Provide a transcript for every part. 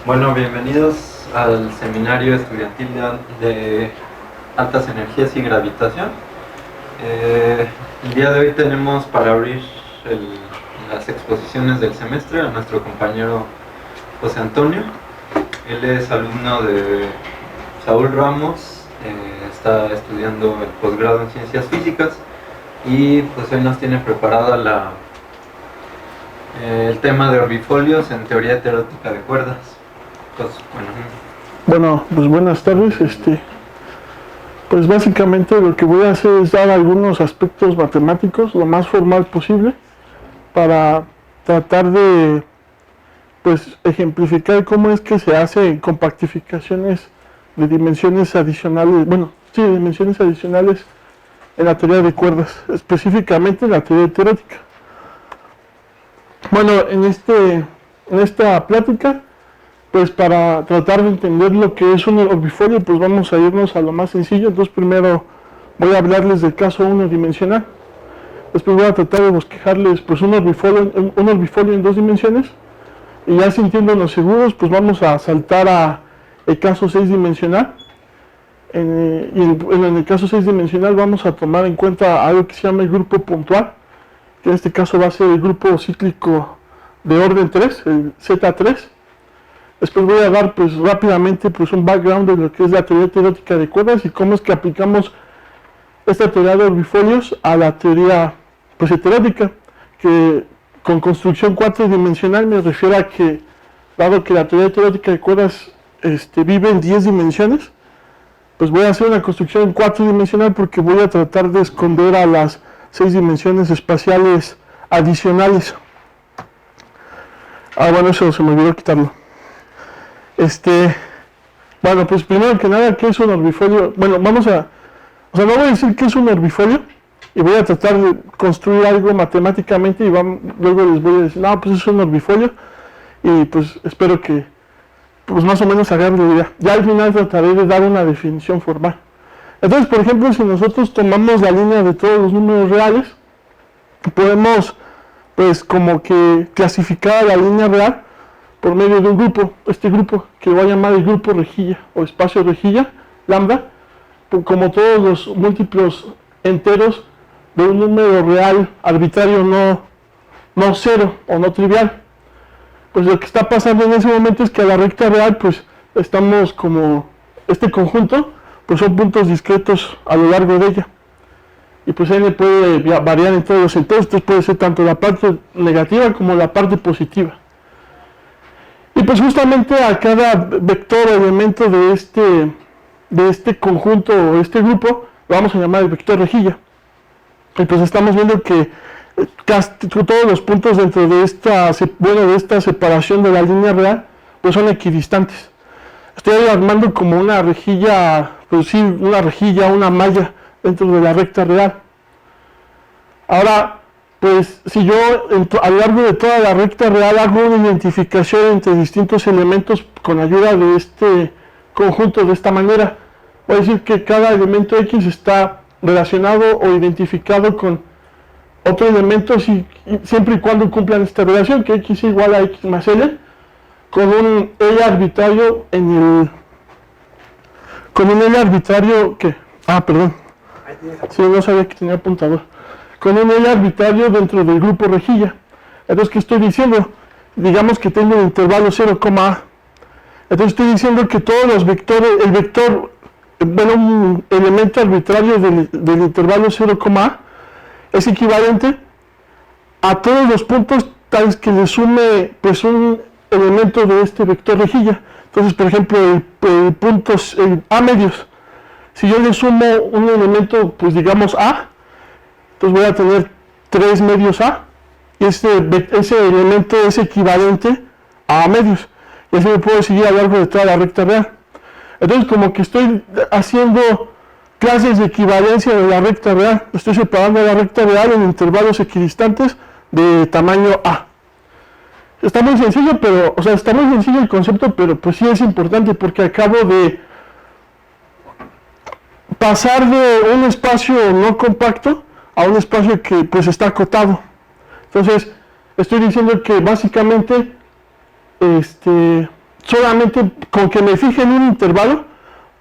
Bueno, bienvenidos al seminario estudiantil de altas energías y gravitación. El día de hoy tenemos para abrir las exposiciones del semestre a nuestro compañero José Antonio. Él es alumno de Saúl Ramos, está estudiando el posgrado en ciencias físicas y pues hoy nos tiene preparada el tema de orbifolios en teoría heterótica de cuerdas. Pues, Bueno, pues buenas tardes. Pues básicamente lo que voy a hacer es dar algunos aspectos matemáticos lo más formal posible para tratar de pues ejemplificar cómo es que se hace compactificaciones de dimensiones adicionales, dimensiones adicionales en la teoría de cuerdas, específicamente en la teoría heterótica. Bueno, en esta plática, pues para tratar de entender lo que es un orbifolio, pues vamos a irnos a lo más sencillo. Entonces primero voy a hablarles del caso unidimensional. Después voy a tratar de bosquejarles pues un orbifolio en dos dimensiones. Y ya sintiéndonos seguros, pues vamos a saltar a el caso 6 dimensional. Y en el caso 6 dimensional vamos a tomar en cuenta algo que se llama el grupo puntual, que en este caso va a ser el grupo cíclico de orden 3, el Z3. Después voy a dar pues rápidamente pues un background de lo que es la teoría heterótica de cuerdas y cómo es que aplicamos esta teoría de orbifolios a la teoría pues heterótica, que con construcción cuatridimensional me refiero a que, dado que la teoría heterótica de cuerdas vive en 10 dimensiones, pues voy a hacer una construcción cuatridimensional porque voy a tratar de esconder a las 6 dimensiones espaciales adicionales. Bueno, eso se me olvidó quitarlo. Bueno, pues primero que nada, ¿qué es un orbifolio? Bueno, no voy a decir qué es un orbifolio y voy a tratar de construir algo matemáticamente y luego les voy a decir, no, pues es un orbifolio y pues espero que pues más o menos agarren la idea. Ya al final trataré de dar una definición formal. Entonces, por ejemplo, si nosotros tomamos la línea de todos los números reales, podemos pues como que clasificar la línea real por medio de un grupo, este grupo que voy a llamar el grupo rejilla o espacio rejilla, lambda, como todos los múltiplos enteros de un número real arbitrario no cero o no trivial. Pues lo que está pasando en ese momento es que a la recta real pues estamos como este conjunto, pues son puntos discretos a lo largo de ella. Y pues n puede variar en todos los enteros, entonces puede ser tanto la parte negativa como la parte positiva. Y pues justamente a cada vector o elemento de este conjunto o este grupo lo vamos a llamar el vector rejilla. Y pues estamos viendo que casi todos los puntos dentro de esta separación de la línea real pues son equidistantes. Estoy armando como una rejilla, pues sí, una malla dentro de la recta real. Ahora, pues si yo a lo largo de toda la recta real hago una identificación entre distintos elementos con ayuda de este conjunto de esta manera, voy a decir que cada elemento X está relacionado o identificado con otro elemento siempre y cuando cumplan esta relación, que X es igual a X más L, con un L arbitrario sí, no sabía que tenía apuntador. Con un L arbitrario dentro del grupo rejilla. Entonces, ¿qué estoy diciendo? Digamos que tengo el intervalo 0, A. Entonces estoy diciendo que todos los vectores, un elemento arbitrario del intervalo 0, A es equivalente a todos los puntos tales que le sume pues un elemento de este vector rejilla. Entonces, por ejemplo, el A medios, si yo le sumo un elemento, pues digamos A, entonces voy a tener 3 medios A, y ese elemento es equivalente a A medios, y así me puedo seguir a lo largo de toda la recta real. Entonces, como que estoy haciendo clases de equivalencia de la recta real, estoy separando la recta real en intervalos equidistantes de tamaño A. Está muy sencillo, está muy sencillo el concepto, pero pues sí es importante porque acabo de pasar de un espacio no compacto a un espacio que pues está acotado. Entonces, estoy diciendo que básicamente solamente con que me fije en un intervalo,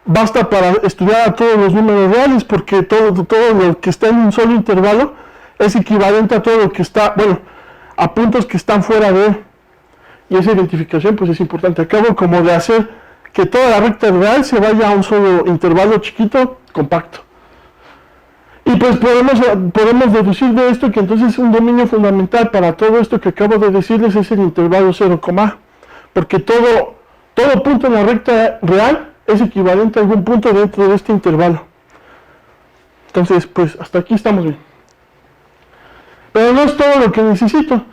basta para estudiar a todos los números reales, porque todo lo que está en un solo intervalo es equivalente a todo lo que está, bueno, a puntos que están fuera de él. Y esa identificación pues es importante. Acabo como de hacer que toda la recta real se vaya a un solo intervalo chiquito, compacto. Y pues podemos deducir de esto que entonces un dominio fundamental para todo esto que acabo de decirles es el intervalo 0, porque todo punto en la recta real es equivalente a algún punto dentro de este intervalo. Entonces, pues hasta aquí estamos bien. Pero no es todo lo que necesito.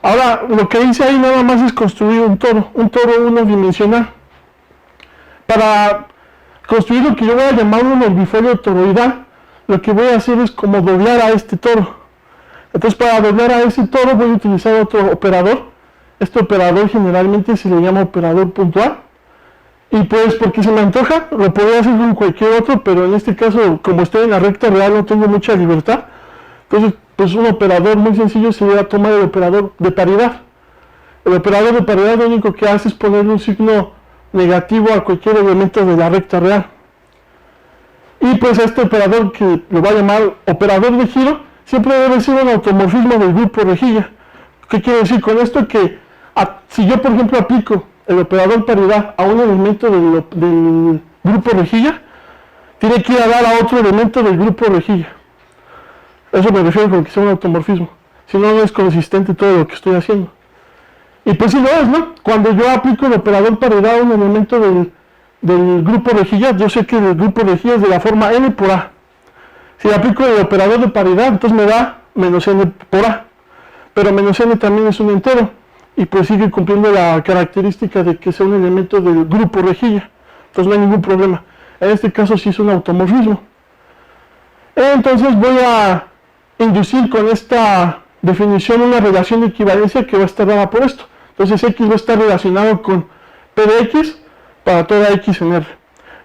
Ahora, lo que hice ahí nada más es construir un toro unidimensional. Para construir lo que yo voy a llamar un orbifolio toroidal, lo que voy a hacer es como doblar a este toro. Entonces, para doblar a ese toro voy a utilizar otro operador. Este operador generalmente se le llama operador puntual. Y pues porque se me antoja, lo podría hacer con cualquier otro, pero en este caso, como estoy en la recta real, no tengo mucha libertad. Entonces, pues un operador muy sencillo sería tomar el operador de paridad. El operador de paridad lo único que hace es ponerle un signo negativo a cualquier elemento de la recta real. Y pues a este operador, que lo voy a llamar operador de giro, siempre debe ser un automorfismo del grupo rejilla. ¿Qué quiere decir con esto? Que si yo, por ejemplo, aplico el operador paridad a un elemento del grupo rejilla, tiene que ir a dar a otro elemento del grupo rejilla. Eso me refiero con que sea un automorfismo. Si no, no es consistente todo lo que estoy haciendo. Y pues sí lo es, ¿no? Cuando yo aplico el operador paridad a un elemento del grupo rejilla, yo sé que el grupo rejilla es de la forma n por a. Si aplico el operador de paridad, entonces me da menos n por a. Pero menos n también es un entero. Y pues sigue cumpliendo la característica de que sea un elemento del grupo rejilla. Entonces no hay ningún problema. En este caso sí es un automorfismo. Entonces voy a inducir con esta definición una relación de equivalencia que va a estar dada por esto. Entonces x va a estar relacionado con p de x para toda x en R.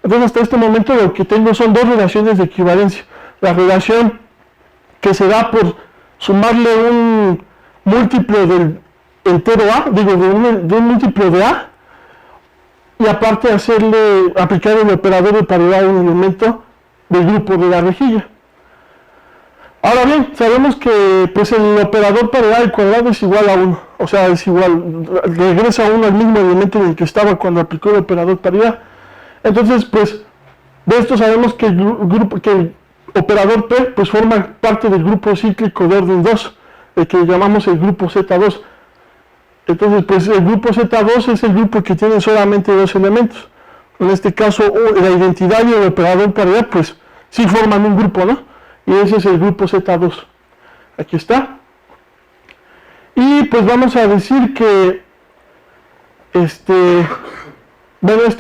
Entonces hasta este momento lo que tengo son dos relaciones de equivalencia. La relación que se da por sumarle un múltiplo del entero a, de un múltiplo de a, y aparte aplicar el operador de paridad a un elemento del grupo de la rejilla. Ahora bien, sabemos que pues el operador paridad al cuadrado es igual a 1, o sea, es igual, regresa 1 al mismo elemento en el que estaba cuando aplicó el operador paridad. Entonces, pues, de esto sabemos que el operador P pues forma parte del grupo cíclico de orden 2, el que llamamos el grupo Z2. Entonces, pues el grupo Z2 es el grupo que tiene solamente dos elementos. En este caso, la identidad y el operador paridad, pues, sí forman un grupo, ¿no? Y ese es el grupo Z2. Aquí está. Y pues vamos a decir que este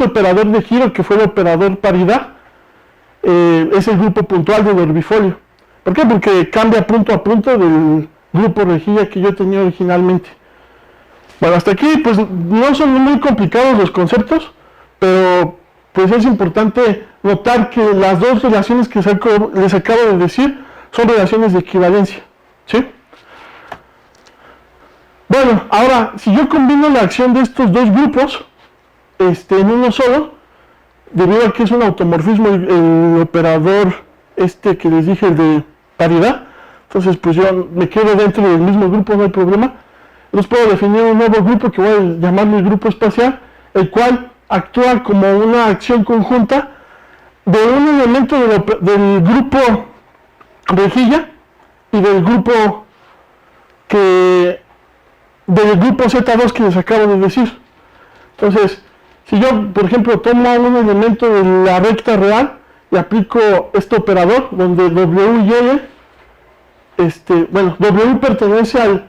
operador de giro, que fue el operador paridad, es el grupo puntual del orbifolio. ¿Por qué? Porque cambia punto a punto del grupo rejilla que yo tenía originalmente. Bueno, hasta aquí pues no son muy complicados los conceptos, pero pues es importante notar que las dos relaciones que les acabo de decir son relaciones de equivalencia, ¿sí? Bueno, ahora, si yo combino la acción de estos dos grupos en uno solo, debido a que es un automorfismo el operador que les dije, el de paridad, entonces pues yo me quedo dentro del mismo grupo, no hay problema. Entonces puedo definir un nuevo grupo que voy a llamarle el grupo espacial, el cual actúa como una acción conjunta de un elemento del grupo rejilla y del grupo Z2 que les acabo de decir. Entonces, si yo, por ejemplo, tomo un elemento de la recta real y aplico este operador, donde W y L, W pertenece al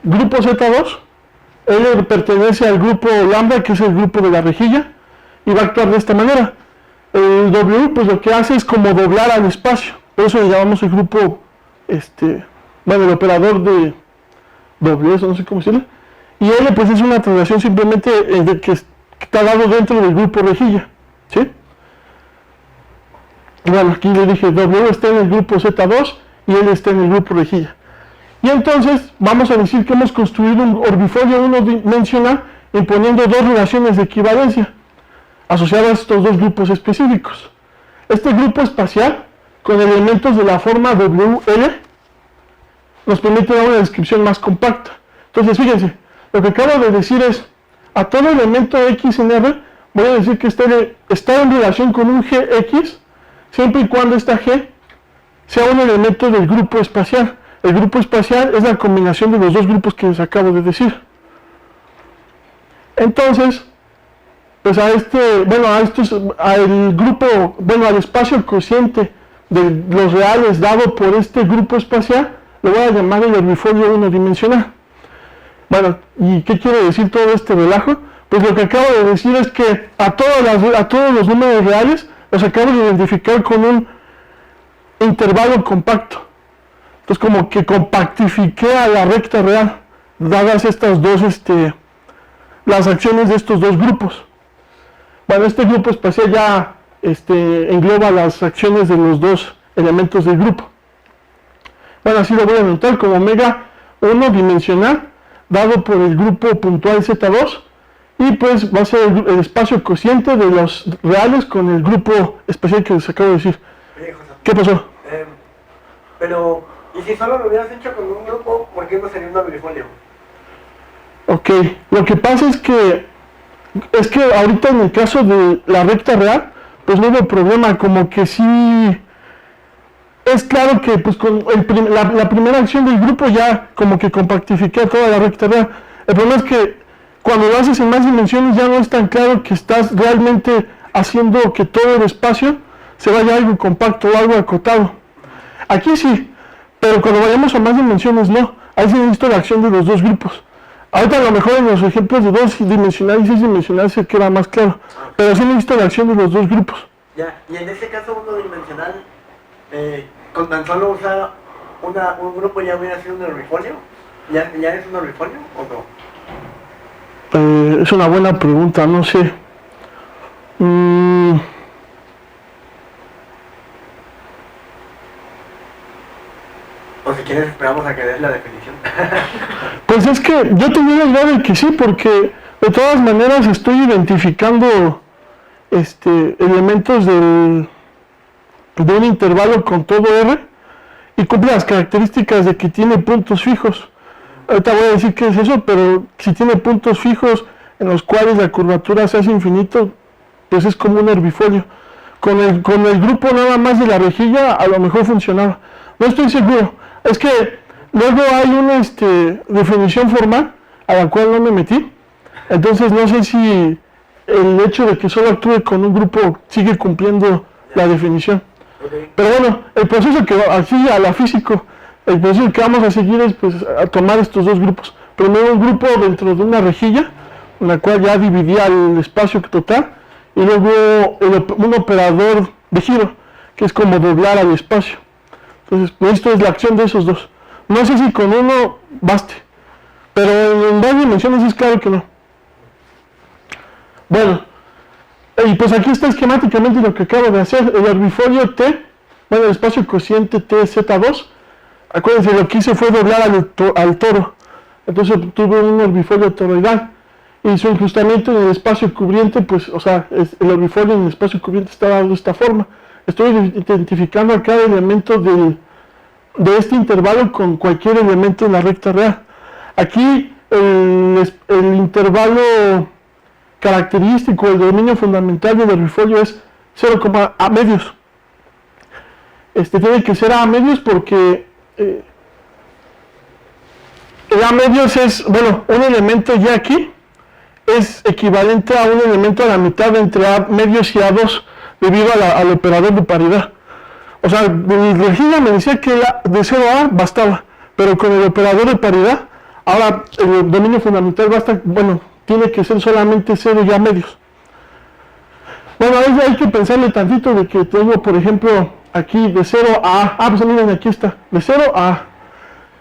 grupo Z2, L pertenece al grupo lambda, que es el grupo de la rejilla, y va a actuar de esta manera. El W, pues lo que hace es como doblar al espacio, por eso le llamamos el grupo, el operador de W, eso no sé cómo decirlo, y L pues es una traslación simplemente de que está dado dentro del grupo rejilla, ¿sí? Bueno, aquí le dije W está en el grupo Z2 y L está en el grupo rejilla. Y entonces vamos a decir que hemos construido un orbifolio unidimensional imponiendo dos relaciones de equivalencia asociadas a estos dos grupos específicos. Este grupo espacial, con elementos de la forma WL, nos permite dar una descripción más compacta. Entonces, fíjense, lo que acabo de decir es, a todo elemento X en R, voy a decir que está en relación con un GX, siempre y cuando esta G sea un elemento del grupo espacial. El grupo espacial es la combinación de los dos grupos que les acabo de decir. Entonces, pues al espacio cociente de los reales dado por este grupo espacial, lo voy a llamar el herbifolio unidimensional. Bueno, ¿y qué quiere decir todo este relajo? Pues lo que acabo de decir es que a todos los números reales los acabo de identificar con un intervalo compacto. Entonces como que compactifiqué a la recta real, dadas estas dos, las acciones de estos dos grupos. Bueno, este grupo espacial ya engloba las acciones de los dos elementos del grupo. Bueno, así lo voy a anotar como omega 1 dimensional, dado por el grupo puntual Z2, y pues va a ser el espacio cociente de los reales con el grupo espacial que les acabo de decir. Oye, José, ¿Qué pasó? pero, ¿y si solo lo hubieras hecho con un grupo, por qué no sería un herbifolio? Ok, lo que pasa es que ahorita en el caso de la recta real, pues no hubo problema, como que sí, es claro que pues con la primera acción del grupo ya como que compactifiqué toda la recta real. El problema es que cuando lo haces en más dimensiones ya no es tan claro que estás realmente haciendo que todo el espacio se vaya a algo compacto o algo acotado. Aquí sí, pero cuando vayamos a más dimensiones no, ahí sí necesito la acción de los dos grupos. Ahorita a lo mejor en los ejemplos de 2 dimensional y 6 dimensional se queda más claro, pero sí necesito la acción de los dos grupos. Ya, y en este caso uno dimensional, con tan solo usar un grupo ya hubiera sido un herbifolio. ¿Ya es un herbifolio o no? Es una buena pregunta, no sé. O si quieres esperamos a que des la definición. Pues es que yo tenía la idea de que sí, porque de todas maneras estoy identificando elementos de un intervalo con todo R y cumple las características de que tiene puntos fijos. Ahorita voy a decir qué es eso, pero si tiene puntos fijos en los cuales la curvatura se hace infinito, pues es como un herbifolio. Con el grupo nada más de la rejilla a lo mejor funcionaba. No estoy seguro. Es que luego hay una definición formal a la cual no me metí. Entonces no sé si el hecho de que solo actúe con un grupo sigue cumpliendo la definición. Okay. Pero bueno, el proceso que así a la físico, el proceso que vamos a seguir es pues a tomar estos dos grupos. Primero un grupo dentro de una rejilla, en la cual ya dividía el espacio total, y luego un operador de giro, que es como doblar al espacio. Entonces, pues esto es la acción de esos dos. No sé si con uno baste, pero en dos dimensiones es claro que no. Bueno, y pues aquí está esquemáticamente lo que acabo de hacer, el herbifolio T, bueno, el espacio cociente TZ2. Acuérdense, lo que hice fue doblar al toro, entonces obtuve un herbifolio toroidal, y su incrustamiento en el espacio cubriente, pues, o sea, el herbifolio en el espacio cubriente está dado de esta forma. Estoy identificando a cada elemento de este intervalo con cualquier elemento en la recta real. Aquí el intervalo característico, el dominio fundamental del herbifolio es 0, a medios. Tiene que ser a medios porque el a medios es, bueno, un elemento ya aquí es equivalente a un elemento a la mitad entre a medios y a2 debido al operador de paridad. O sea, mi rejilla me decía que de 0 a bastaba, pero con el operador de paridad, ahora el dominio fundamental basta, bueno, tiene que ser solamente 0 y a medios. Bueno, hay que pensarle tantito de que tengo, por ejemplo, aquí de 0 a pues miren, aquí está, de 0 a.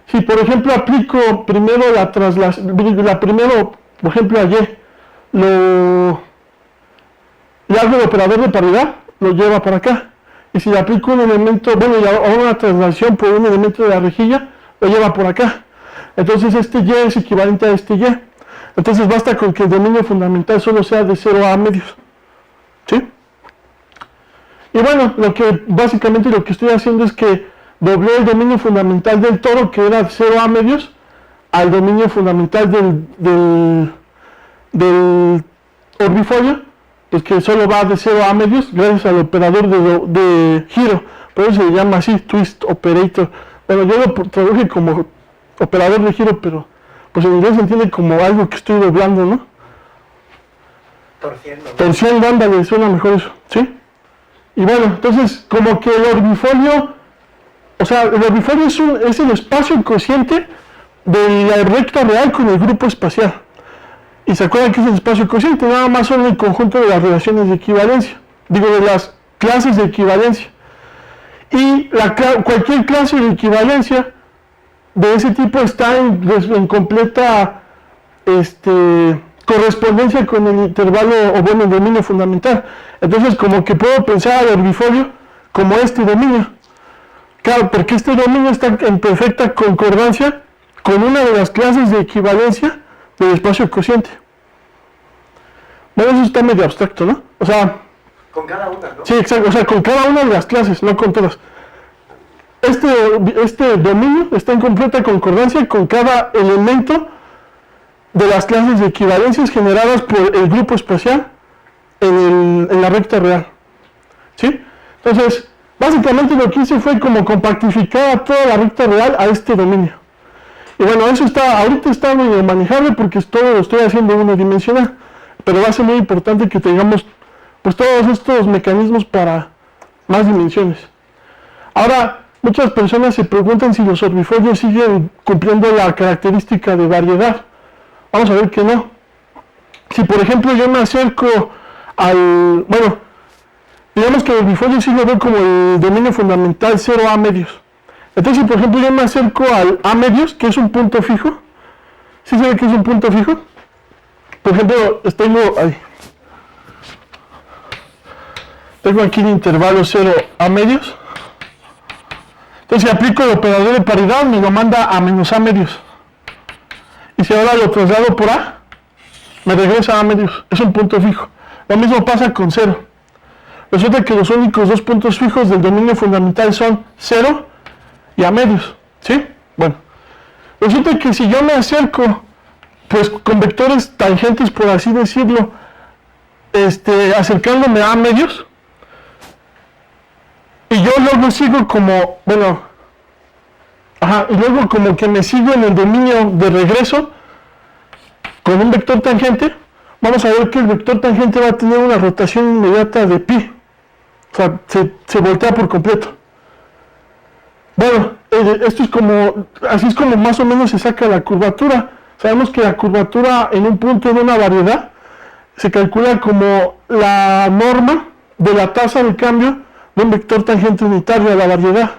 Si por ejemplo aplico primero por ejemplo a Y, le hago el operador de paridad, lo lleva para acá. Y si le aplico un elemento, bueno, y ahora una traslación por un elemento de la rejilla, lo lleva por acá. Entonces este Y es equivalente a este Y. Entonces basta con que el dominio fundamental solo sea de 0 a medios. ¿Sí? Y bueno, básicamente lo que estoy haciendo es que doblé el dominio fundamental del toro, que era de 0 a medios, al dominio fundamental del orbifolio, pues que solo va de 0 a medios, gracias al operador de giro. Por eso se llama así, twist operator. Bueno, yo lo traduje como operador de giro, pero pues en inglés se entiende como algo que estoy doblando, ¿no? Torciendo. Torciendo, ándale, suena mejor eso, ¿sí? Y bueno, entonces, como que el orbifolio, o sea, el orbifolio es el espacio cociente de la recta real con el grupo espacial. Y se acuerdan que es el espacio cociente, nada más son el conjunto de las relaciones de equivalencia, digo, de las clases de equivalencia. Y cualquier clase de equivalencia de ese tipo está en completa correspondencia con el intervalo, o bueno, el dominio fundamental. Entonces, como que puedo pensar al orbifolio como este dominio. Claro, porque este dominio está en perfecta concordancia con una de las clases de equivalencia del espacio cociente. Bueno, eso está medio abstracto, ¿no? O sea... Con cada una, ¿no? Sí, exacto, o sea, con cada una de las clases, no con todas. Este dominio está en completa concordancia con cada elemento de las clases de equivalencias generadas por el grupo espacial en la recta real. ¿Sí? Entonces, básicamente lo que hice fue como compactificar a toda la recta real a este dominio. Y bueno, eso ahorita está medio manejable porque todo lo estoy haciendo unidimensional, pero va a ser muy importante que tengamos pues todos estos mecanismos para más dimensiones. Ahora, muchas personas se preguntan si los orbifolios siguen cumpliendo la característica de variedad. Vamos a ver que no. Si por ejemplo yo me acerco bueno, digamos que el orbifolio sí lo veo como el dominio fundamental 0 a medios. Entonces si por ejemplo yo me acerco al a medios, que es un punto fijo, ¿sí se ve que es un punto fijo? Por ejemplo, tengo aquí el intervalo 0 a medios. Entonces si aplico el operador de paridad, me lo manda a menos a medios. Y si ahora lo traslado por A, me regresa a medios. Es un punto fijo. Lo mismo pasa con 0. Resulta que los únicos dos puntos fijos del dominio fundamental son 0 y a medios. ¿Sí? Bueno. Resulta que si yo me acerco, pues con vectores tangentes, por así decirlo, acercándome a medios, y yo luego sigo como, bueno, y luego como que me sigo en el dominio de regreso con un vector tangente, vamos a ver que el vector tangente va a tener una rotación inmediata de pi. O sea, se voltea por completo. Bueno, esto es así es como más o menos se saca la curvatura. Sabemos que la curvatura en un punto de una variedad se calcula como la norma de la tasa de cambio de un vector tangente unitario a la variedad.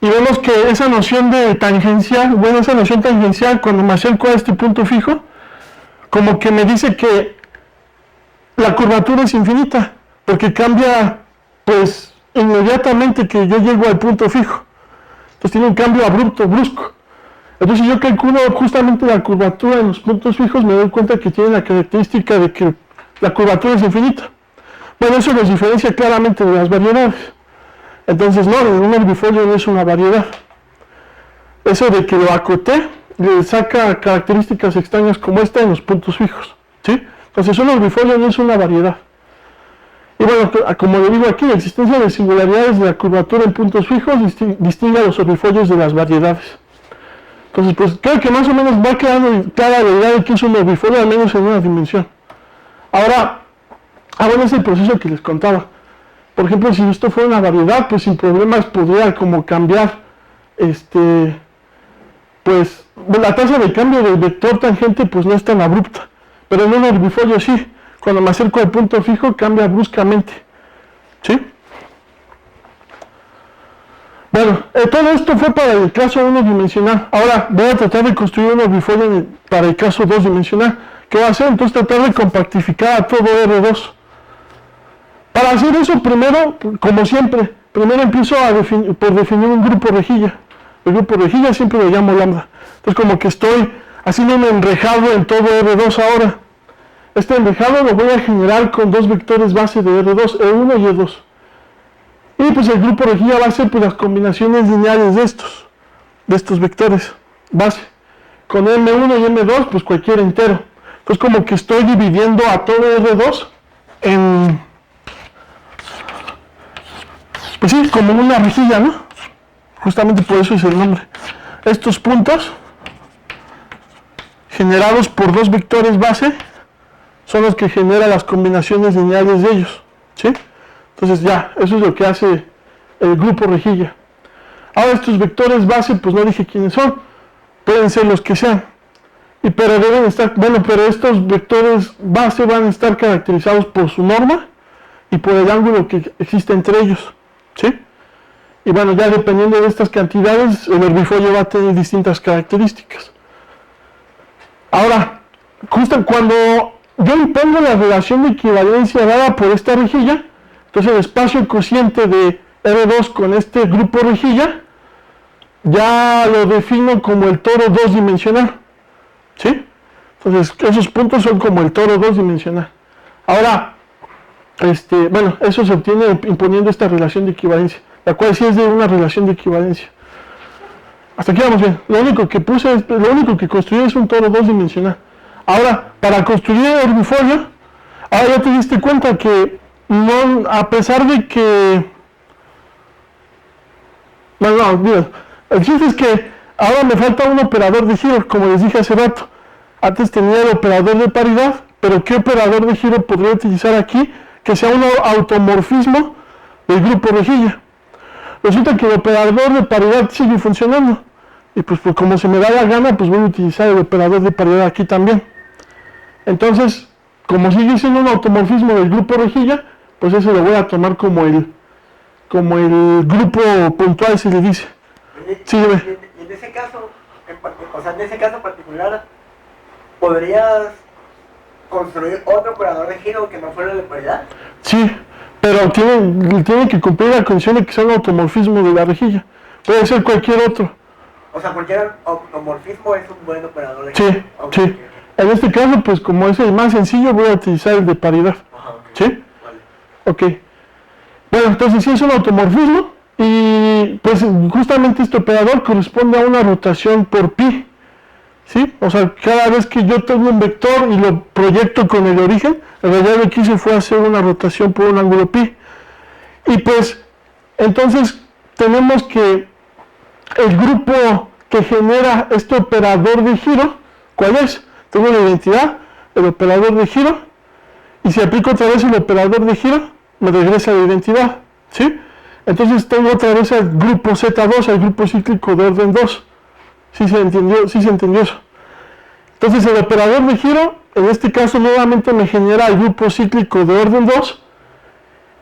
Y vemos que esa noción tangencial, cuando me acerco a este punto fijo, como que me dice que la curvatura es infinita, porque cambia, pues, inmediatamente que yo llego al punto fijo. Entonces tiene un cambio abrupto, brusco. Entonces si yo calculo justamente la curvatura en los puntos fijos, me doy cuenta que tiene la característica de que la curvatura es infinita. Bueno, eso los diferencia claramente de las variedades. Entonces, no, un orbifolio no es una variedad. Eso de que lo acoté, le saca características extrañas como esta en los puntos fijos. ¿Sí? Entonces, un orbifolio no es una variedad. Y bueno, como le digo aquí, la existencia de singularidades de la curvatura en puntos fijos distingue a los orbifolios de las variedades. Entonces, pues creo que más o menos va quedando clara la idea de que es un orbifolio, al menos en una dimensión. Ahora, bueno, es el proceso que les contaba. Por ejemplo, si esto fuera una variedad, pues sin problemas podría como cambiar, pues la tasa de cambio del vector tangente pues no es tan abrupta. Pero en un orbifolio sí, cuando me acerco al punto fijo cambia bruscamente. ¿Sí? Bueno, todo esto fue para el caso unidimensional. Ahora voy a tratar de construir un orbifolio para el caso 2 dimensional. ¿Qué voy a hacer? Entonces tratar de compactificar a todo R2. Para hacer eso, primero, como siempre, empiezo por definir un grupo rejilla. El grupo rejilla siempre lo llamo lambda. Entonces como que estoy haciendo un enrejado en todo R2 ahora. Este enrejado lo voy a generar con dos vectores base de R2, E1 y E2. Y pues el grupo rejilla va a ser pues las combinaciones lineales de estos vectores base. Con M1 y M2 pues cualquier entero. Entonces como que estoy dividiendo a todo R2 en, pues sí, como una rejilla, ¿no? Justamente por eso es el nombre. Estos puntos generados por dos vectores base son los que generan las combinaciones lineales de ellos, ¿sí? Entonces ya, eso es lo que hace el grupo rejilla. Ahora estos vectores base, pues no dije quiénes son, pueden ser los que sean, pero deben estar, pero estos vectores base van a estar caracterizados por su norma y por el ángulo que existe entre ellos, ¿sí? Y bueno, ya dependiendo de estas cantidades, el herbifolio va a tener distintas características. Ahora, justo cuando yo impongo la relación de equivalencia dada por esta rejilla, entonces el espacio cociente de R2 con este grupo rejilla, ya lo defino como el toro 2 dimensional, ¿sí? Entonces esos puntos son como el toro 2 dimensional. Ahora, bueno, eso se obtiene imponiendo esta relación de equivalencia, la cual sí es de una relación de equivalencia. Hasta aquí vamos bien. Lo único que construí es un toro 2 dimensional. Ahora, para construir el herbifolio, ahora ya te diste cuenta que no, a pesar de que, bueno, no, el chiste es que ahora me falta un operador de giro, como les dije hace rato. Antes tenía el operador de paridad, pero ¿qué operador de giro podría utilizar aquí que sea un automorfismo del grupo rejilla? Resulta que el operador de paridad sigue funcionando. Y pues como se me da la gana, pues voy a utilizar el operador de paridad aquí también. Entonces, como sigue siendo un automorfismo del grupo rejilla, pues eso lo voy a tomar como el grupo puntual, se le dice. Sí, y en ese caso, en ese caso particular, ¿podrías construir otro operador de giro que no fuera el de paridad? Sí, pero tiene que cumplir la condición de que sea un automorfismo de la rejilla. Puede ser cualquier otro. O sea, cualquier automorfismo es un buen operador de giro. Sí, okay, sí. En este caso, pues como es el más sencillo, voy a utilizar el de paridad. Ajá, okay. ¿Sí? Vale. Ok. Bueno, entonces sí es un automorfismo y pues justamente este operador corresponde a una rotación por pi. ¿Sí? O sea, cada vez que yo tengo un vector y lo proyecto con el origen, en realidad lo que hice fue hacer una rotación por un ángulo pi. Y pues, entonces tenemos que el grupo que genera este operador de giro, ¿cuál es? Tengo la identidad, el operador de giro, y si aplico otra vez el operador de giro, me regresa la identidad, ¿sí? Entonces tengo otra vez al grupo Z2, al grupo cíclico de orden 2. ¿Sí se entendió eso? Entonces el operador de giro, en este caso nuevamente me genera el grupo cíclico de orden 2.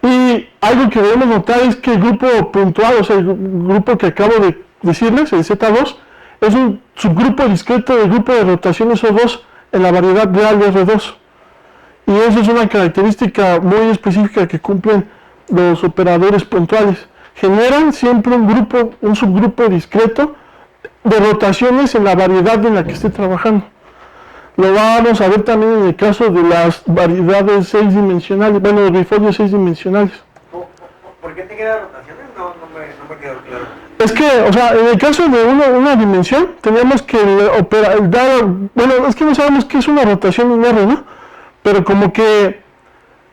Y algo que debemos notar es que el grupo puntual, o sea, el grupo que acabo de decirles, el Z2, es un subgrupo discreto del grupo de rotaciones O2 en la variedad real de R2. Y eso es una característica muy específica que cumplen los operadores puntuales. Generan siempre un subgrupo discreto de rotaciones en la variedad en la que esté trabajando. Lo vamos a ver también en el caso de las variedades 6 dimensionales, bueno, los bifolios 6 dimensionales. ¿Por qué te quedan rotaciones? No me quedó claro. Es que, o sea, en el caso de una dimensión, tenemos que bueno, es que no sabemos qué es una rotación en R, ¿no? Pero como que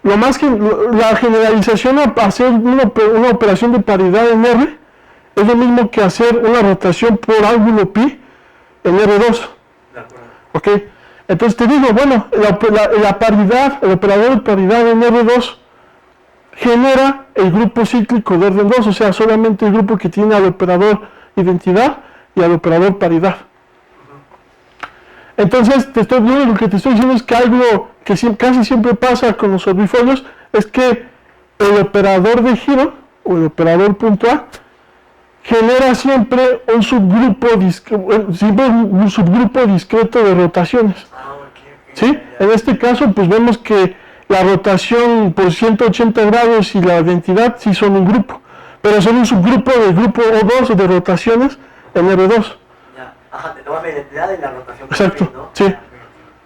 la generalización a hacer una operación de paridad en R es lo mismo que hacer una rotación por ángulo pi en R2. ¿Ok? Entonces te digo, bueno, la paridad, el operador de paridad en R2 genera el grupo cíclico de orden 2, o sea, solamente el grupo que tiene al operador identidad y al operador paridad. Entonces, lo único que te estoy diciendo es que algo que casi siempre pasa con los herbifolios es que el operador de giro, o el operador puntual, genera siempre un subgrupo discreto de rotaciones. ¿Sí? En este caso, pues vemos que la rotación por 180 grados y la identidad sí son un grupo, pero son un subgrupo del grupo O2 de rotaciones en R2. Ajá, te tomas la identidad y la rotación. Exacto, perfil, ¿no? sí.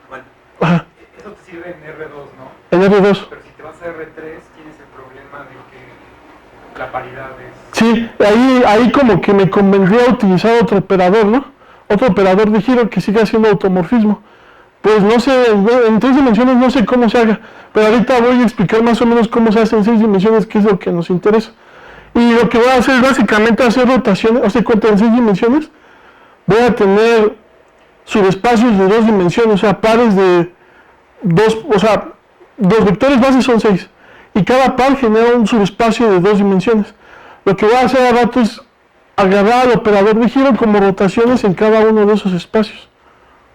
Bueno, Ajá, Eso te sirve en R2, ¿no? en R2. Pero si te vas a R3 tienes el problema de que la paridad es... Sí, ahí como que me convendría utilizar otro operador, ¿no? Otro operador de giro que siga haciendo automorfismo. Pues no sé, en 3 dimensiones no sé cómo se haga, pero ahorita voy a explicar más o menos cómo se hace en 6 dimensiones, que es lo que nos interesa. Y lo que voy a hacer es básicamente hacer rotaciones, hacer cuenta en 6 dimensiones, voy a tener subespacios de 2 dimensiones, o sea, pares de 2, o sea, los vectores bases son 6, y cada par genera un subespacio de 2 dimensiones. Lo que voy a hacer a rato es agarrar al operador de giro como rotaciones en cada uno de esos espacios,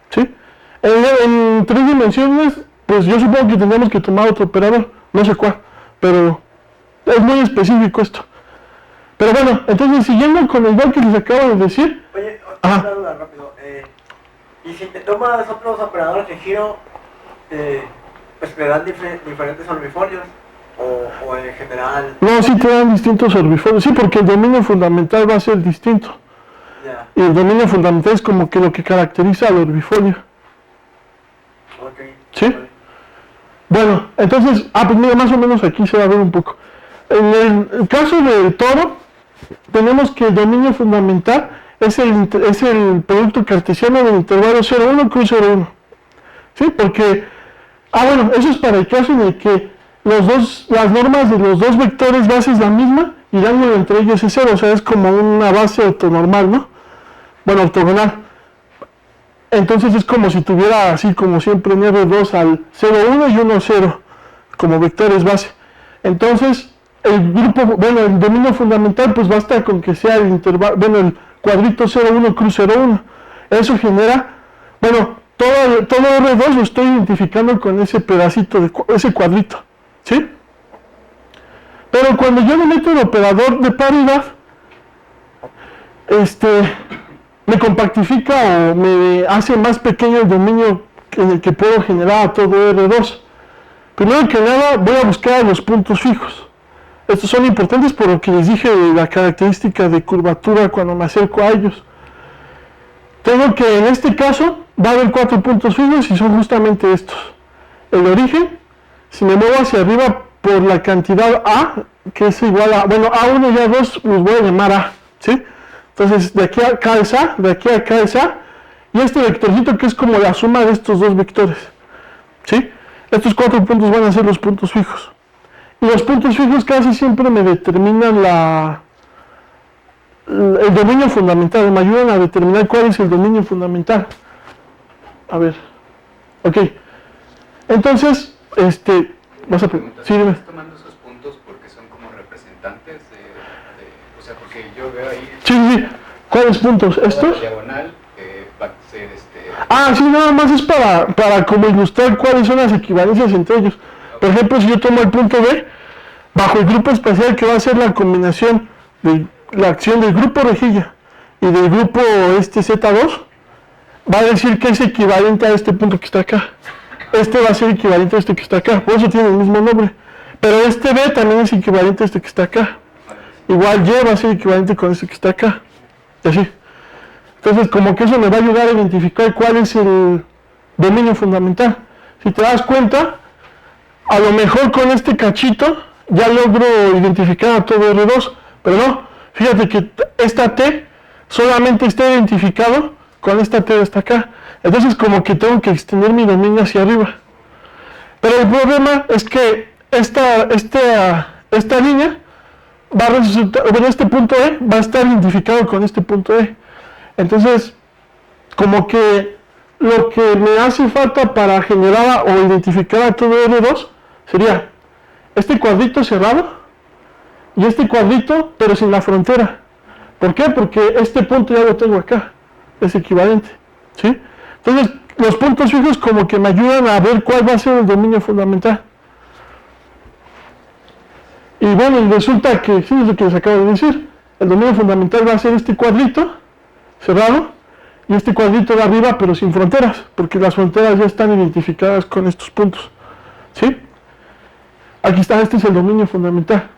¿sí? En 3 dimensiones, pues yo supongo que tendremos que tomar otro operador, no sé cuál, pero es muy específico esto. Pero bueno, entonces siguiendo con el igual que les acabo de decir. oye, Ajá. otra duda rápido. Y si te tomas otros operadores de giro, pues te dan diferentes orbifolios, o en general. No, sí te dan distintos orbifolios, sí, porque el dominio fundamental va a ser distinto. Ya, Y el dominio fundamental es como que lo que caracteriza al orbifolio. ok. ¿Sí? Vale. Bueno, entonces, pues mira, más o menos aquí se va a ver un poco. En el caso del toro, tenemos que el dominio fundamental es el producto cartesiano del intervalo 0,1 cruz 0,1. ¿Sí? Porque, bueno, eso es para el caso en el que las normas de los dos vectores base es la misma y el ángulo entre ellos es 0, o sea, es como una base ortonormal, ¿no? Bueno, ortogonal. Entonces es como si tuviera así como siempre en R2 al 0,1 y 1,0 como vectores base. Entonces, el dominio fundamental pues basta con que sea el intervalo, el cuadrito 0,1 cruz 0,1. Eso genera, todo R2 lo estoy identificando con ese pedacito, ese cuadrito, ¿sí? Pero cuando yo le meto el operador de paridad, me compactifica o me hace más pequeño el dominio en el que puedo generar a todo R2. Primero que nada voy a buscar los puntos fijos. Estos son importantes por lo que les dije de la característica de curvatura cuando me acerco a ellos. Tengo que en este caso va a haber 4 puntos fijos y son justamente estos. El origen, si me muevo hacia arriba por la cantidad A, que es igual a, A1 y A2 los voy a llamar A, ¿sí? Entonces, de aquí a acá es A, de aquí a acá es A, y este vectorcito que es como la suma de estos dos vectores, ¿sí? Estos 4 puntos van a ser los puntos fijos. Y los puntos fijos casi siempre me determinan el dominio fundamental, me ayudan a determinar cuál es el dominio fundamental. A ver, ok. Entonces, vas a preguntar. Sí, dime. ¿Estás tomando esos puntos porque son como representantes o sea, porque yo veo ahí... Sí. ¿Cuáles puntos? ¿Estos? La diagonal va a ser sí, nada más es para como ilustrar cuáles son las equivalencias entre ellos. Por ejemplo, si yo tomo el punto B, bajo el grupo espacial que va a ser la combinación de la acción del grupo rejilla y del grupo Z2, va a decir que es equivalente a este punto que está acá. Este va a ser equivalente a este que está acá, por eso tiene el mismo nombre. Pero este B también es equivalente a este que está acá. Igual Y va a ser equivalente con este que está acá. Y así. Entonces, como que eso me va a ayudar a identificar cuál es el dominio fundamental. Si te das cuenta, a lo mejor con este cachito ya logro identificar a todo R2, pero no. Fíjate que esta T solamente está identificado con esta T de hasta acá. Entonces como que tengo que extender mi dominio hacia arriba. Pero el problema es que esta línea va a resultar, este punto E va a estar identificado con este punto E. Entonces, como que lo que me hace falta para generar o identificar a todo R2 sería este cuadrito cerrado y este cuadrito, pero sin la frontera. ¿Por qué? Porque este punto ya lo tengo acá, es equivalente, ¿sí? Entonces, los puntos fijos como que me ayudan a ver cuál va a ser el dominio fundamental. Y bueno, resulta que, sí, es lo que les acabo de decir, el dominio fundamental va a ser este cuadrito cerrado y este cuadrito de arriba, pero sin fronteras, porque las fronteras ya están identificadas con estos puntos, ¿sí? Aquí está, este es el dominio fundamental.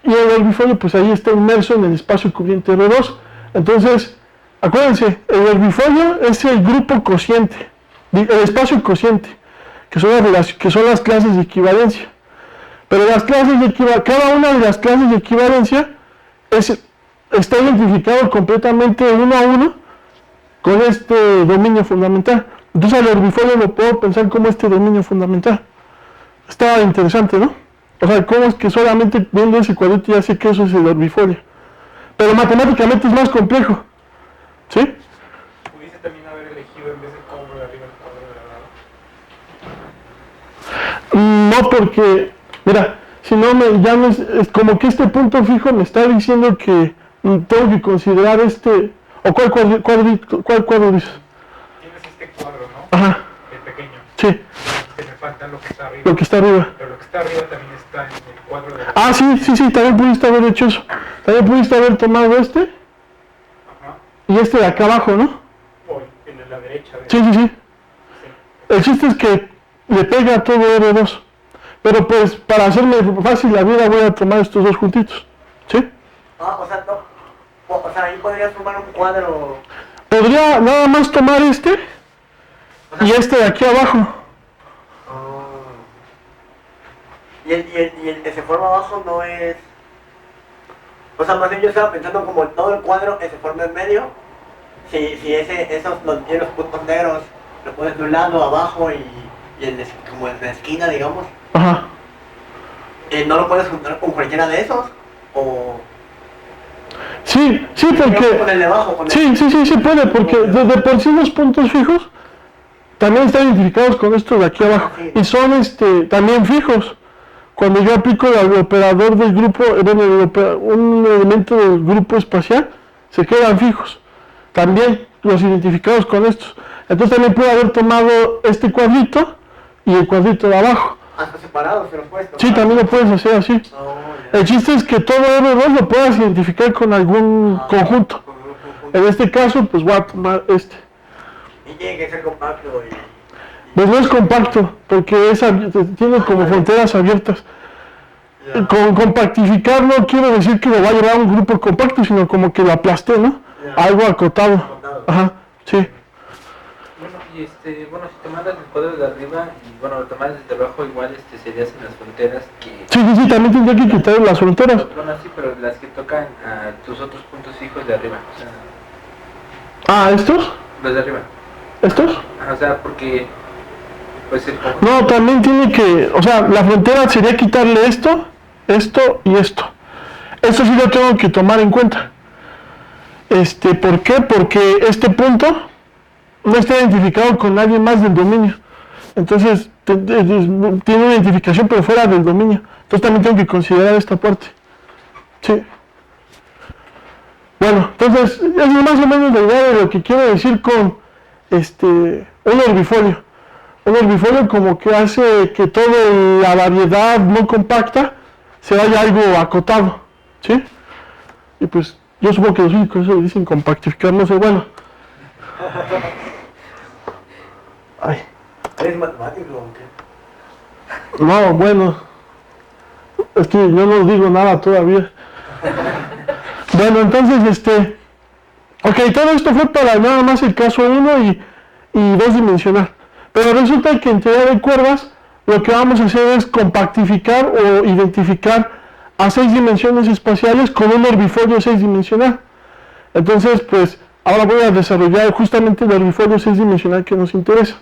Y el orbifolio, pues ahí está inmerso en el espacio cubriente R2. Entonces, Acuérdense, el herbifolio es el grupo cociente, el espacio cociente, que son las clases de equivalencia. Pero cada una de las clases de equivalencia está identificado completamente uno a uno con este dominio fundamental. Entonces al herbifolio lo puedo pensar como este dominio fundamental. Está interesante, ¿no? O sea, cómo es que solamente viendo ese cuadrito ya sé que eso es el herbifolio. Pero matemáticamente es más complejo. ¿Sí? ¿Pudiese también haber elegido en vez del cuadro de arriba el cuadro de No, abajo? porque, mira, si no, ya no es como que este punto fijo me está diciendo que tengo que considerar este. ¿O cuál cuadro dices? Tienes este cuadro, ¿no? Ajá. El pequeño. Sí. Que me falta lo que está arriba. Lo que está arriba. Pero lo que está arriba también está en el cuadro de Ah, sí, también pudiste haber hecho eso. También pudiste haber tomado este Ajá. y este de acá abajo, ¿no? O el de la derecha. Sí. El chiste es que le pega a todo R2. Pero pues, para hacerme fácil la vida, voy a tomar estos dos juntitos. ¿Sí? O sea, no. O sea, ahí podrías formar un cuadro. Podría nada más tomar este y este de aquí abajo. Y el que se forma abajo no es. O sea, más bien yo estaba pensando como todo el cuadro que se forma en medio. Si esos tiene los puntos negros, lo pones de un lado, abajo y como en la esquina, digamos. Ajá. ¿No lo puedes juntar con cualquiera de esos? ¿O Sí, porque... con el de abajo? Con el... Sí puede, porque de por sí los puntos fijos también están identificados con estos de aquí abajo. Y son también fijos. Cuando yo aplico el operador del grupo, un elemento del grupo espacial, se quedan fijos. También los identificados con estos. Entonces también puedo haber tomado este cuadrito y el cuadrito de abajo. Hasta separados, se los puedes tomar. Sí, también lo puedes hacer así. El chiste es que todo R2 lo puedas identificar con algún conjunto. En este caso, pues voy a tomar este. Y tiene que ser compacto y... Pues no es compacto, porque tiene como fronteras abiertas. Con compactificar no quiero decir que lo va a llevar a un grupo compacto, sino como que lo aplasté, ¿no? Algo acotado. Ajá, sí. Bueno, si tomaras el cuadro de arriba y lo tomaras desde abajo, igual serías en las fronteras que... Sí, también tendría que quitar las fronteras. Bueno, sí, pero las que tocan a tus otros puntos fijos de arriba. O sea, ¿estos? los de arriba. ¿Estos? O sea, porque... Pues No, también tiene que... O sea, la frontera sería quitarle esto y esto. Esto sí lo tengo que tomar en cuenta. ¿Por qué? Porque este punto no está identificado con nadie más del dominio. Entonces, tiene una identificación pero fuera del dominio. Entonces también tengo que considerar esta parte. Sí. Bueno, entonces, es más o menos la idea de lo que quiero decir con un herbifolio. Un herbifolio como que hace que toda la variedad no compacta se vaya algo acotado. ¿Sí? Y pues, yo supongo que los únicos eso dicen compactificar, no sé, bueno. Ay. ¿Eres matemático o qué? No, bueno. Es que yo no digo nada todavía. Bueno, entonces, ok, todo esto fue para nada más el caso 1 y 2 dimensional. Pero resulta que en teoría de cuerdas, lo que vamos a hacer es compactificar o identificar a 6 dimensiones espaciales con un herbifolio 6 dimensional. Entonces, pues, ahora voy a desarrollar justamente el herbifolio 6 dimensional que nos interesa.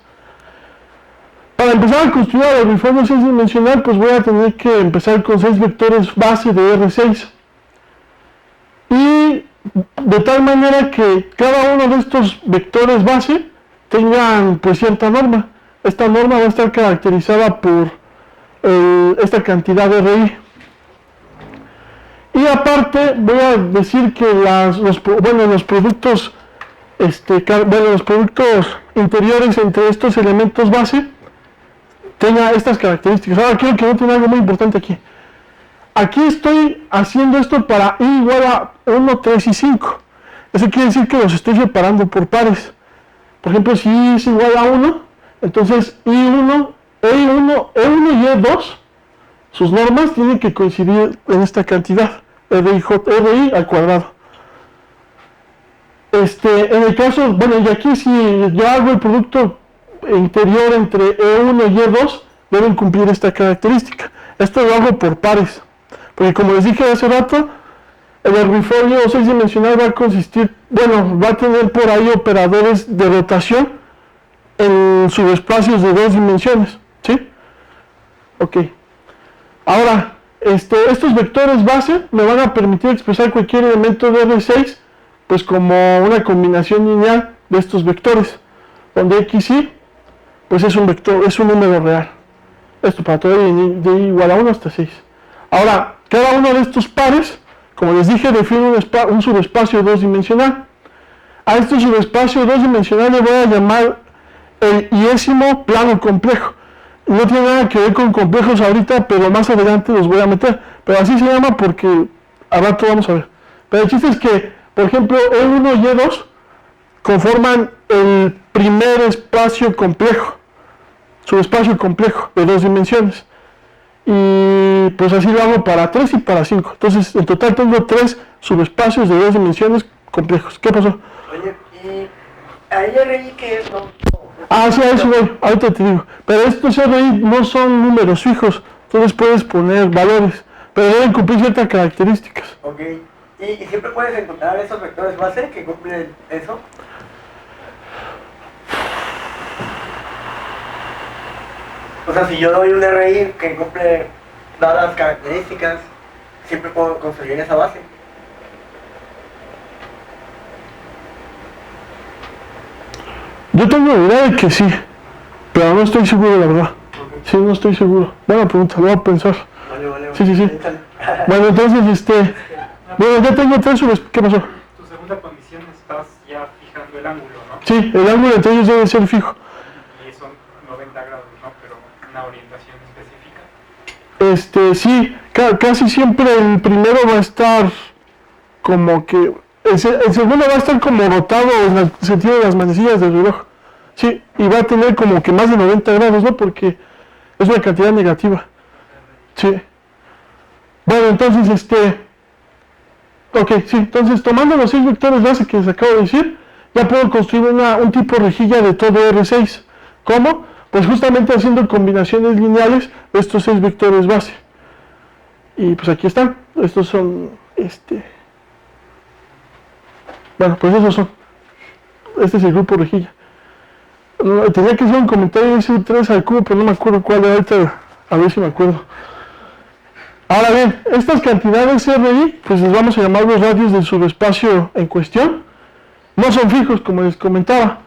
Para empezar a construir el herbifolio 6 dimensional, pues voy a tener que empezar con 6 vectores base de R6. Y de tal manera que cada uno de estos vectores base tengan pues cierta norma. Esta norma va a estar caracterizada por esta cantidad de RI. Y aparte voy a decir que los productos los productos interiores entre estos elementos base tenga estas características. Ahora quiero que noten algo muy importante aquí. Aquí estoy haciendo esto para I igual a 1, 3 y 5. Eso quiere decir que los estoy separando por pares. Por ejemplo, si I es igual a 1, entonces E1 y E2, sus normas tienen que coincidir en esta cantidad, RI al cuadrado. En el caso, bueno, y aquí si yo hago el producto interior entre E1 y E2, deben cumplir esta característica. Esto lo hago por pares, porque como les dije hace rato, el herbifolio 6-dimensional va a consistir, bueno, va a tener por ahí operadores de rotación en subespacios de 2 dimensiones, ¿sí? Ok. Ahora, estos vectores base me van a permitir expresar cualquier elemento de R6, pues como una combinación lineal de estos vectores, donde XY, pues es un vector, es un número real. Esto para todo de igual a 1 hasta 6. Ahora, cada uno de estos pares, como les dije, define un subespacio 2-dimensional. A este subespacio 2-dimensional le voy a llamar el iésimo plano complejo. No tiene nada que ver con complejos ahorita, pero más adelante los voy a meter. Pero así se llama porque a rato vamos a ver. Pero el chiste es que, por ejemplo, E1 y E2 conforman el primer espacio complejo, subespacio complejo de 2 dimensiones. Y pues así lo hago para 3 y para 5. Entonces, en total tengo 3 subespacios de 2 dimensiones complejos. ¿Qué pasó? Oye, y ahí RI que es, no. Ah, sí, a eso voy, ahorita te digo. Pero estos RI no son números fijos, entonces puedes poner valores, pero deben cumplir ciertas características. Ok, ¿y siempre puedes encontrar esos vectores base que cumplen eso? O sea, si yo doy un RI que cumple dadas características, siempre puedo construir esa base. Yo tengo la idea de que sí, pero no estoy seguro, la verdad. Sí, no estoy seguro. Buena pregunta, lo voy a pensar. Vale. Sí. Bueno, entonces, bueno, ya tengo 3 subespacios. ¿Qué pasó? Tu segunda condición estás ya fijando el ángulo, ¿no? Sí, el ángulo entre ellos debe ser fijo. Y son 90 grados, ¿no? Pero una orientación específica. Sí, casi siempre el primero va a estar como que... El segundo va a estar como rotado en el sentido de las manecillas del reloj. Sí, y va a tener como que más de 90 grados, ¿no? Porque es una cantidad negativa. Sí. Bueno, entonces, ok, sí, entonces tomando los 6 vectores base que les acabo de decir, ya puedo construir un tipo de rejilla de todo R6. ¿Cómo? Pues justamente haciendo combinaciones lineales de estos 6 vectores base. Y pues aquí están. Estos son, bueno, pues esos son. Este es el grupo rejilla. Tenía que hacer un comentario de ese 3 al cubo, pero no me acuerdo cuál era. Ahorita, a ver si me acuerdo. Ahora bien, estas cantidades RI, pues les vamos a llamar los radios del subespacio en cuestión. No son fijos, como les comentaba.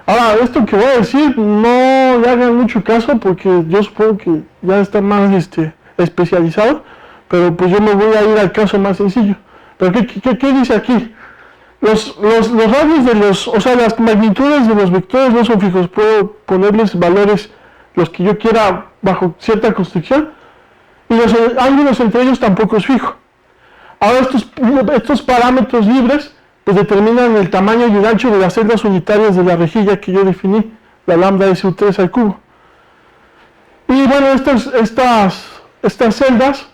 Ahora, esto que voy a decir, no le hagan mucho caso, porque yo supongo que ya está más especializado, pero pues yo me voy a ir al caso más sencillo. Pero ¿qué dice aquí? Los radios o sea, las magnitudes de los vectores no son fijos. Puedo ponerles valores los que yo quiera bajo cierta constricción. Y los ángulos entre ellos tampoco es fijo. Ahora estos parámetros libres pues determinan el tamaño y el ancho de las celdas unitarias de la rejilla que yo definí, la lambda SU3 al cubo. Y bueno, estas celdas,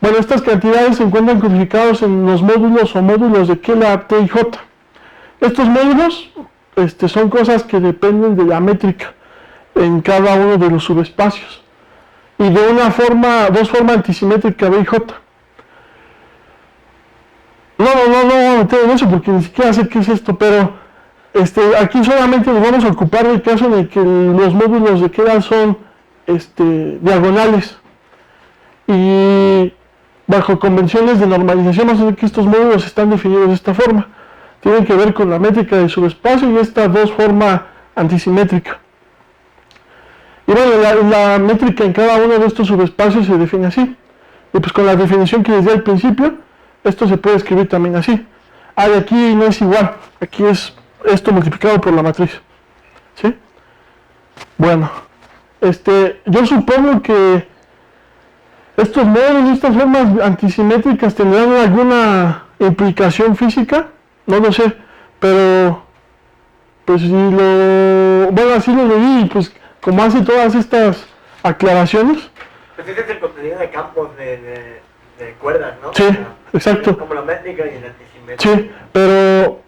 bueno, estas cantidades se encuentran codificados en los módulos o módulos de Keeler, T y J. Estos módulos son cosas que dependen de la métrica en cada uno de los subespacios. Y de dos formas antisimétricas B y J. No voy a meter en eso porque ni siquiera sé qué es esto, pero aquí solamente nos vamos a ocupar del caso en el que los módulos de Keeler son diagonales. Y bajo convenciones de normalización vamos a ver que estos módulos están definidos de esta forma. Tienen que ver con la métrica del subespacio y esta dos forma antisimétrica. Y bueno, la métrica en cada uno de estos subespacios se define así. Y pues con la definición que les di al principio, esto se puede escribir también así. Ah, y aquí no es igual. Aquí es esto multiplicado por la matriz. ¿Sí? Bueno, yo supongo que estos módulos y estas formas antisimétricas tendrán alguna implicación física. No lo sé, pero pues bueno, así lo leí, pues como hace todas estas aclaraciones. Pues ese es el contenido de campos de cuerdas, ¿no? Sí, exacto. Como la métrica y el antisimétrico. Sí, pero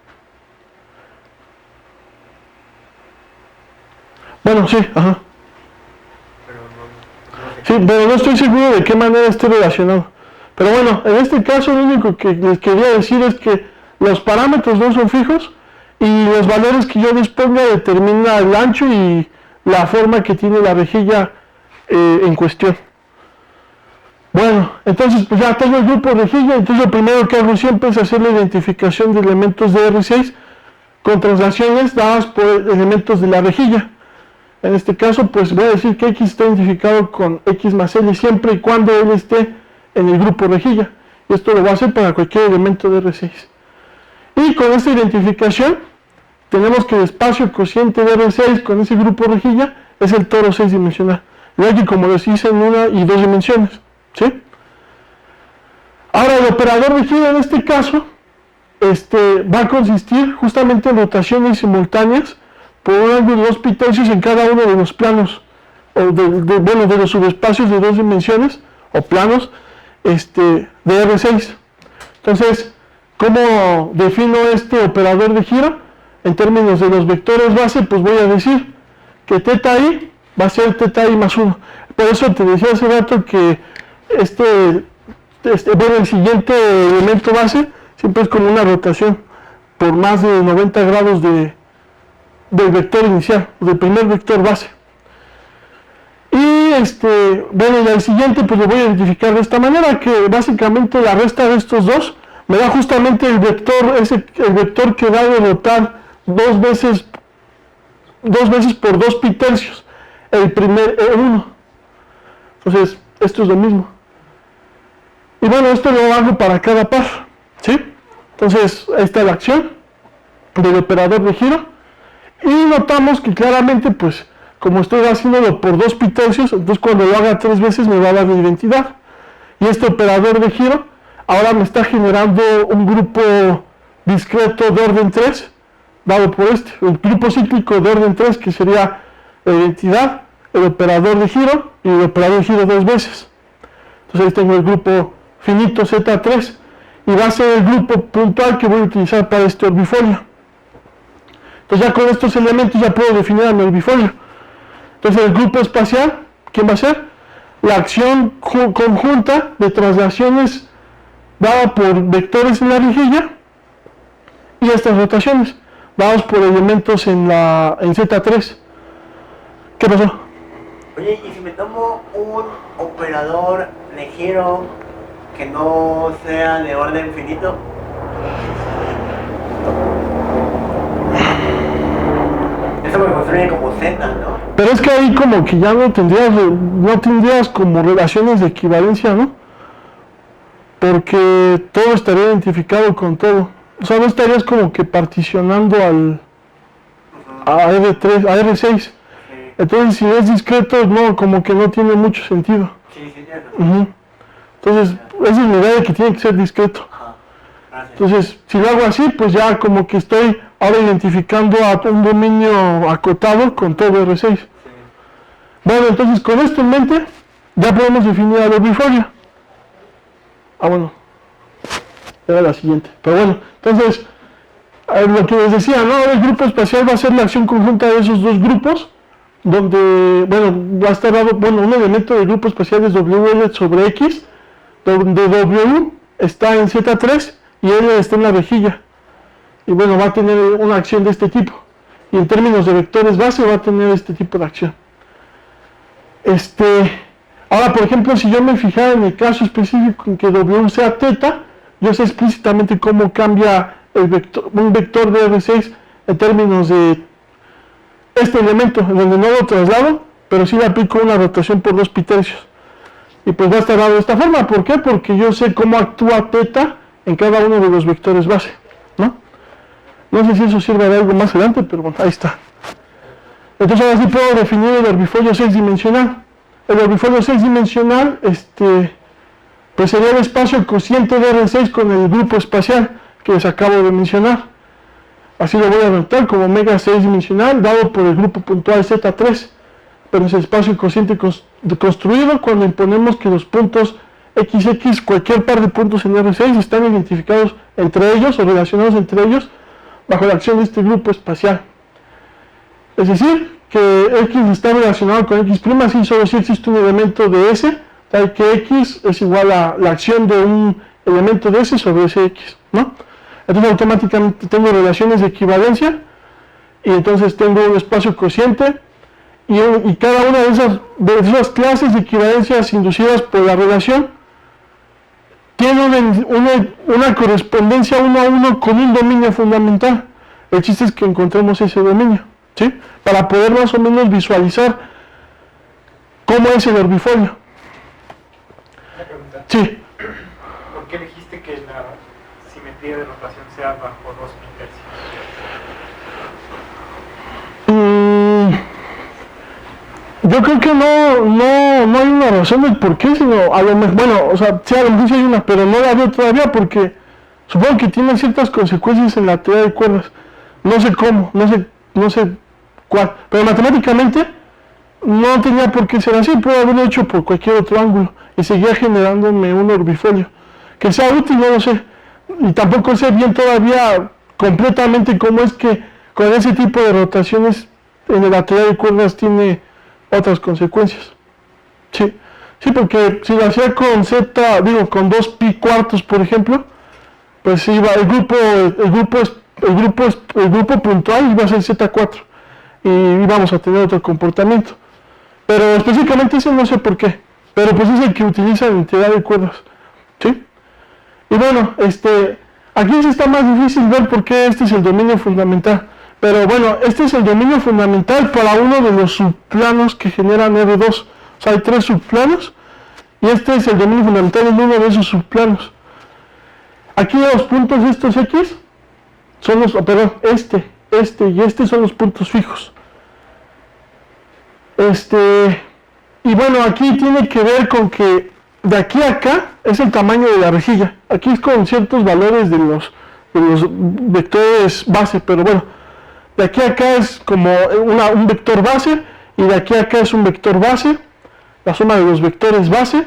Bueno, sí, ajá. Pero no sé. Sí, pero no estoy seguro de qué manera esté relacionado. Pero bueno, en este caso lo único que les quería decir es que los parámetros no son fijos y los valores que yo les ponga determina el ancho y la forma que tiene la rejilla en cuestión. Bueno, entonces pues ya tengo el grupo rejilla, entonces lo primero que hago siempre es hacer la identificación de elementos de R6 con translaciones dadas por elementos de la rejilla. En este caso pues voy a decir que X está identificado con X más L siempre y cuando L esté en el grupo rejilla. Y esto lo voy a hacer para cualquier elemento de R6. Y con esta identificación tenemos que el espacio cociente de R6 con ese grupo rejilla es el toro 6 dimensional. Y aquí como les hice en 1 y 2 dimensiones. ¿Sí? Ahora el operador de giro en este caso va a consistir justamente en rotaciones simultáneas por un ángulo de 2 pi-tercios en cada uno de los planos, o de los subespacios de 2 dimensiones, o planos de R6. Entonces, ¿cómo defino este operador de giro? En términos de los vectores base, pues voy a decir que θi va a ser θi más 1. Por eso te decía hace rato que el siguiente elemento base siempre es como una rotación por más de 90 grados del vector inicial, del primer vector base. Y bueno, y al siguiente pues lo voy a identificar de esta manera, que básicamente la resta de estos dos me da justamente el vector que va a rotar dos veces por 2 pi-tercios, el primer E1. Entonces, esto es lo mismo. Y bueno, esto lo hago para cada par, ¿sí? Entonces, ahí está la acción del operador de giro. Y notamos que claramente, pues, como estoy haciéndolo por 2 pi-tercios, entonces cuando lo haga 3 veces me va a dar la identidad. Y este operador de giro ahora me está generando un grupo discreto de orden 3, dado por el grupo cíclico de orden 3, que sería la identidad, el operador de giro y el operador de giro 2 veces. Entonces ahí tengo el grupo finito Z3 y va a ser el grupo puntual que voy a utilizar para este orbifolio. Entonces ya con estos elementos ya puedo definir a mi orbifolio. Entonces el grupo espacial, ¿quién va a ser? La acción conjunta de traslaciones dada por vectores en la rejilla y estas rotaciones dados por elementos en Z3. ¿Qué pasó? Oye, ¿y si me tomo un operador de giro que no sea de orden finito? Eso me construye como Z, ¿no? Pero es que ahí como que ya no tendrías como relaciones de equivalencia, ¿no? Porque todo estaría identificado con todo. O sea, no estarías como que particionando a R6. Sí, Entonces, si es discreto, no, como que no tiene mucho sentido. sí, entiendo. Entonces, esa es la idea de que tiene que ser discreto. Ajá, gracias. Entonces, si lo hago así, pues ya como que estoy ahora identificando a un dominio acotado con todo R6. Sí. Bueno, entonces con esto en mente, ya podemos definir al orbifolio. Bueno, era la siguiente. Pero bueno, entonces, lo que les decía, ¿no? El grupo espacial va a ser la acción conjunta de esos dos grupos, donde, bueno, va a estar dado, bueno, un elemento del grupo espacial es WL sobre X, donde W está en Z3 y L está en la rejilla. Y bueno, va a tener una acción de este tipo. Y en términos de vectores base va a tener este tipo de acción. Ahora, por ejemplo, si yo me fijara en el caso específico en que W sea θ, yo sé explícitamente cómo cambia un vector de R6 en términos de este elemento, en donde no lo traslado, pero sí le aplico una rotación por 2 pi-tercios. Y pues va a estar dado de esta forma. ¿Por qué? Porque yo sé cómo actúa θ en cada uno de los vectores base, ¿no? No sé si eso sirve de algo más adelante, pero bueno, ahí está. Entonces ahora sí puedo definir el orbifolio 6 dimensional. El orbifolio 6 dimensional, pues sería el espacio cociente de R6 con el grupo espacial que les acabo de mencionar. Así lo voy a anotar como omega 6 dimensional dado por el grupo puntual Z3. Pero es el espacio cociente construido cuando imponemos que los puntos XX, cualquier par de puntos en R6 están identificados entre ellos o relacionados entre ellos bajo la acción de este grupo espacial. Es decir, que X está relacionado con X', sí, solo si existe un elemento de S, tal que X es igual a la acción de un elemento de S sobre ese X, ¿no? Entonces automáticamente tengo relaciones de equivalencia y entonces tengo un espacio cociente y cada una de esas clases de equivalencias inducidas por la relación tiene una correspondencia 1 a 1 con un dominio fundamental. El chiste es que encontremos ese dominio, ¿sí? Para poder más o menos visualizar cómo es el orbifolio. Una pregunta. Sí. ¿Por qué elegiste que la simetría de rotación sea bajo 2 pi-tercios? Yo creo que no hay una razón del por qué, sino a lo mejor, bueno, o sea, sí, a lo mejor sí hay una, pero no la veo todavía porque supongo que tiene ciertas consecuencias en la teoría de cuerdas. No sé cómo, no sé cuál, pero matemáticamente no tenía por qué ser así, puede haberlo hecho por cualquier otro ángulo y seguía generándome un orbifolio. Que sea útil, no lo sé, y tampoco sé bien todavía completamente cómo es que con ese tipo de rotaciones en la teoría de cuerdas tiene otras consecuencias. Sí, porque si lo hacía con Z, con 2 pi cuartos, por ejemplo, pues iba el grupo puntual iba a ser Z4 y íbamos a tener otro comportamiento. Pero específicamente ese no sé por qué, pero pues es el que utiliza en teoría de cuerdas. ¿Sí? Y bueno, aquí sí está más difícil ver por qué este es el dominio fundamental. Pero bueno, este es el dominio fundamental para uno de los subplanos que generan R2. O sea, hay 3 subplanos y este es el dominio fundamental en uno de esos subplanos. Aquí los puntos de estos X son los, perdón, este y este son los puntos fijos. Y bueno, aquí tiene que ver con que de aquí a acá es el tamaño de la rejilla. Aquí es con ciertos valores de los vectores base, pero bueno, de aquí a acá es como un vector base y de aquí a acá es un vector base, la suma de los vectores base,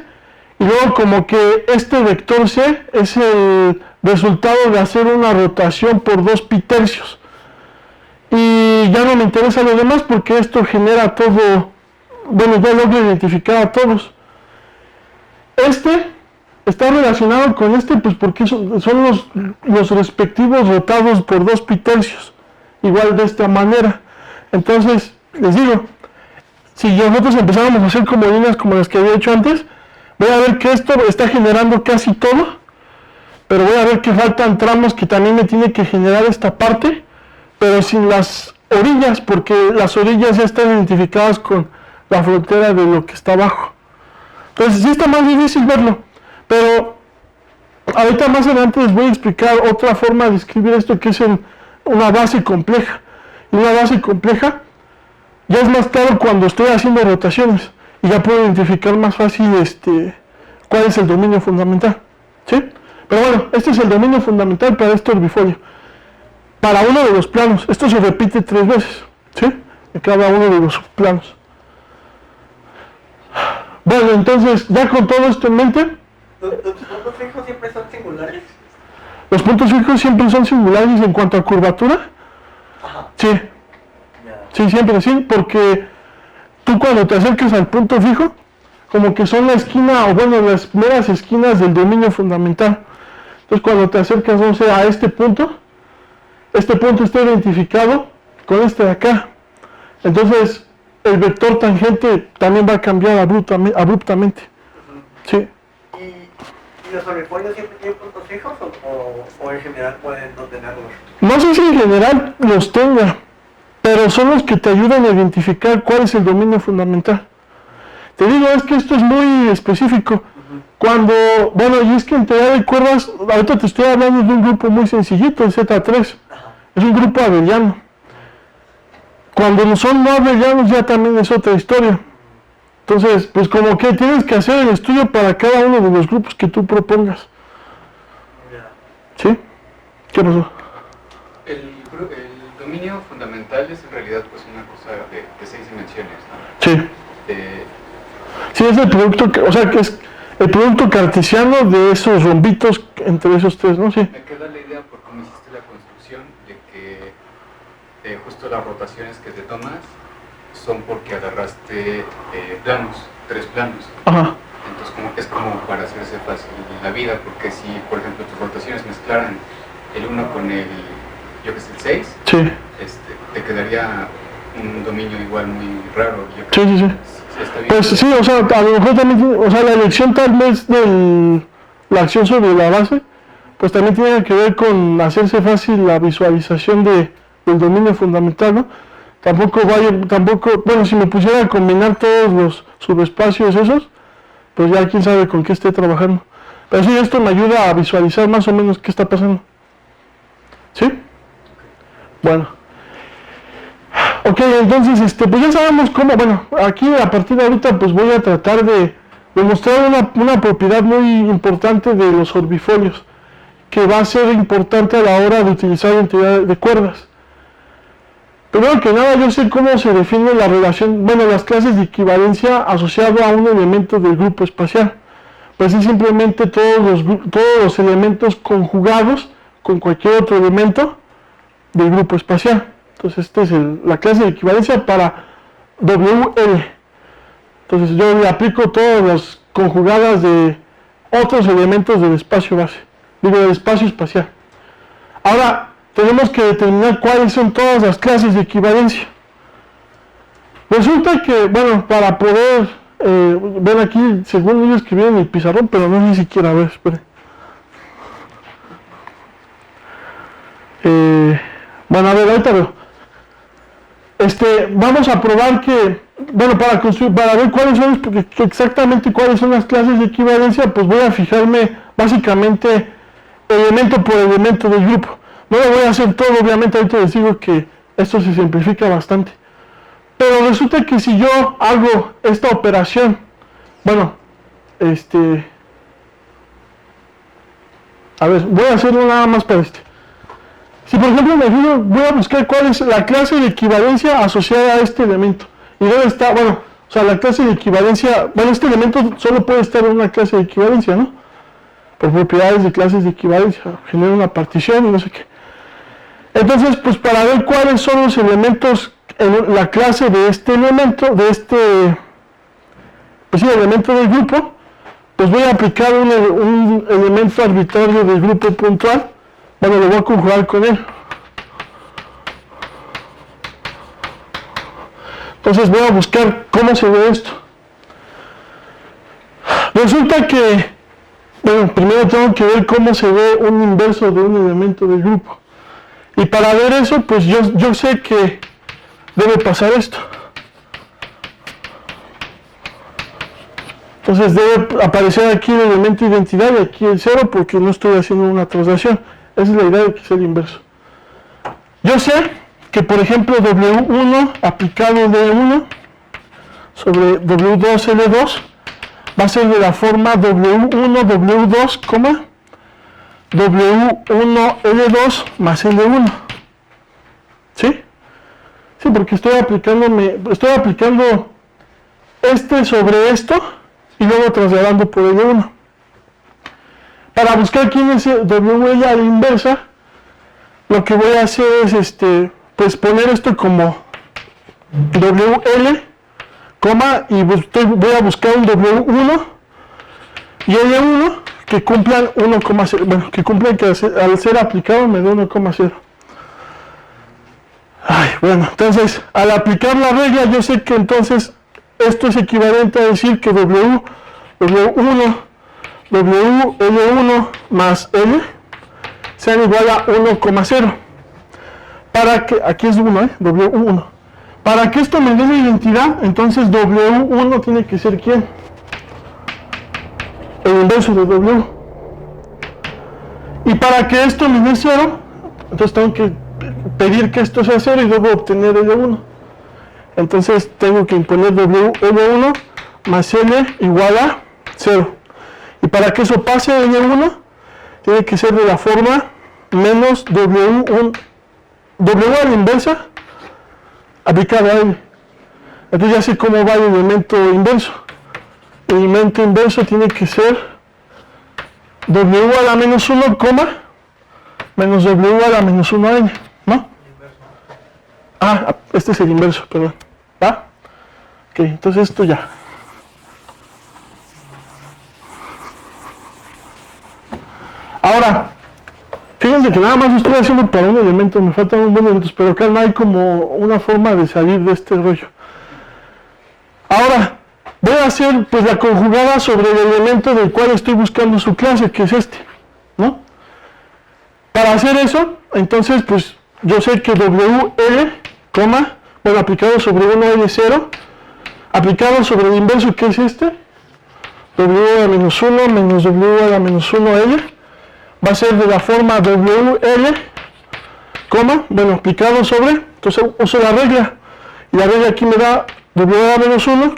y luego como que este vector C es el resultado de hacer una rotación por 2 pi tercios. Y ya no me interesa lo demás porque esto genera todo, bueno, ya logro identificar a todos. Está relacionado con pues porque son los respectivos rotados por 2 pi tercios, igual de esta manera. Entonces, les digo, si nosotros empezáramos a hacer como líneas como las que había hecho antes, voy a ver que esto está generando casi todo, pero voy a ver que faltan tramos que también me tiene que generar esta parte, pero sin las orillas, porque las orillas ya están identificadas con la frontera de lo que está abajo. Entonces sí está más difícil verlo, pero ahorita más adelante les voy a explicar otra forma de escribir esto que es en una base compleja. Y una base compleja ya es más claro cuando estoy haciendo rotaciones y ya puedo identificar más fácil cuál es el dominio fundamental. ¿Sí? Pero bueno, este es el dominio fundamental para este orbifolio. Para uno de los planos, esto se repite 3 veces, ¿sí? En cada uno de los subplanos. Bueno, entonces, ya con todo esto en mente, ¿Los puntos fijos siempre son singulares? los puntos fijos siempre son singulares en cuanto a curvatura. Ajá. Sí, Ya. sí, siempre sí, porque tú cuando te acerques al punto fijo, como que son la esquina, o bueno, las meras esquinas del dominio fundamental. Entonces cuando te acercas, no sé, a este punto está identificado con este de acá. Entonces el vector tangente también va a cambiar abruptamente. Sí. ¿Y los orbifolio siempre tienen puntos fijos o en general pueden no tenerlos? No sé si en general los tenga, pero son los que te ayudan a identificar cuál es el dominio fundamental. Te digo, es que esto es muy específico. Cuando, bueno, y es que en teoría de cuerdas, ahorita te estoy hablando de un grupo muy sencillito, el Z3. Es un grupo abeliano. Cuando son no abelianos ya también es otra historia. Entonces, pues como que tienes que hacer el estudio para cada uno de los grupos que tú propongas. ¿Sí? ¿Qué pasó? El dominio fundamental es en realidad pues una cosa de 6 dimensiones, ¿no? Sí. Sí, es el producto, o sea, que es el producto cartesiano de esos rombitos entre esos 3, ¿no? Sí. Me queda la idea por cómo hiciste la construcción de que justo las rotaciones que te tomas son porque agarraste planos, 3 planos. Ajá. Entonces es como para hacerse fácil la vida, porque si, por ejemplo, tus rotaciones mezclaran el 1 con el, yo que sé, el 6, Sí. Te quedaría un dominio igual muy raro. Sí. Está bien. Pues sí, o sea, a lo mejor también, o sea, la elección tal vez de la acción sobre la base, pues también tiene que ver con hacerse fácil la visualización del dominio fundamental, ¿no? Tampoco, bueno, si me pusiera a combinar todos los subespacios esos, pues ya quién sabe con qué esté trabajando. Pero sí, esto me ayuda a visualizar más o menos qué está pasando. ¿Sí? Bueno. Ok, entonces, pues ya sabemos cómo, bueno, aquí a partir de ahorita pues voy a tratar de demostrar una propiedad muy importante de los orbifolios, que va a ser importante a la hora de utilizar la integral de cuerdas. Primero que nada, yo sé cómo se define la relación, bueno, las clases de equivalencia asociado a un elemento del grupo espacial. Pues es simplemente todos los elementos conjugados con cualquier otro elemento del grupo espacial. Entonces, esta es la clase de equivalencia para WL. Entonces, yo le aplico todas las conjugadas de otros elementos del espacio base, del espacio espacial. Ahora, tenemos que determinar cuáles son todas las clases de equivalencia. Resulta que, bueno, para poder ver aquí, según ellos escribieron en el pizarrón, pero no sé si quiera ver, esperen. Bueno, a ver, ahorita veo. Vamos a probar que, bueno, para ver exactamente cuáles son las clases de equivalencia, pues voy a fijarme básicamente elemento por elemento del grupo. No lo voy a hacer todo, obviamente, ahorita les digo que esto se simplifica bastante. Pero resulta que si yo hago esta operación, bueno, a ver, voy a hacerlo nada más para Si por ejemplo voy a buscar cuál es la clase de equivalencia asociada a este elemento. Y debe estar, bueno, o sea, la clase de equivalencia, bueno, este elemento solo puede estar en una clase de equivalencia, ¿no? Por propiedades de clases de equivalencia, genera una partición y no sé qué. Entonces, pues para ver cuáles son los elementos en la clase de este elemento, pues sí, elemento del grupo, pues voy a aplicar un elemento arbitrario del grupo puntual. Bueno, lo voy a conjugar con él. Entonces voy a buscar cómo se ve esto. Resulta que, bueno, primero tengo que ver cómo se ve un inverso de un elemento del grupo. Y para ver eso, pues yo sé que debe pasar esto. Entonces debe aparecer aquí el elemento identidad y aquí el 0 porque no estoy haciendo una traslación. Esa es la idea de que sea el inverso. Yo sé que, por ejemplo, W1 aplicado D1 sobre W2 L2 va a ser de la forma W1 W2, W1 L2 más L1. ¿Sí? Sí, porque estoy aplicando sobre esto y luego trasladando por L1. Para buscar quién es WL a la inversa, lo que voy a hacer es pues poner esto como WL, y voy a buscar un W1 y L1 que cumplan 1,0, bueno, que cumplan que al ser aplicado me dé 1,0. Bueno, entonces al aplicar la regla yo sé que entonces esto es equivalente a decir que W1 L1 más L sean igual a 1,0. Para que, aquí es 1, W1. Para que esto me dé la identidad, entonces W1 tiene que ser ¿quién? El inverso de W. Y para que esto me dé 0, entonces tengo que pedir que esto sea 0 y luego obtener L1. Entonces tengo que imponer L1 más L igual a 0. Y para que eso pase a L1, tiene que ser de la forma menos W a la inversa aplicada a L. Entonces ya sé cómo va el elemento inverso. El elemento inverso tiene que ser W a la menos 1, menos W a la menos 1 a N, ¿no? Este es el inverso, perdón. ¿Va? Ok, entonces esto ya. Ahora, fíjense que nada más lo estoy haciendo para un elemento, me faltan un buen elementos, pero acá no hay como una forma de salir de este rollo. Ahora, voy a hacer pues la conjugada sobre el elemento del cual estoy buscando su clase, que es este, ¿no? Para hacer eso, entonces pues yo sé que WL, bueno, aplicado sobre 1L0, aplicado sobre el inverso que es este, W a la menos 1 menos W a la menos 1L, va a ser de la forma WL, bueno, aplicado sobre, entonces uso la regla, y la regla aquí me da W a la menos 1,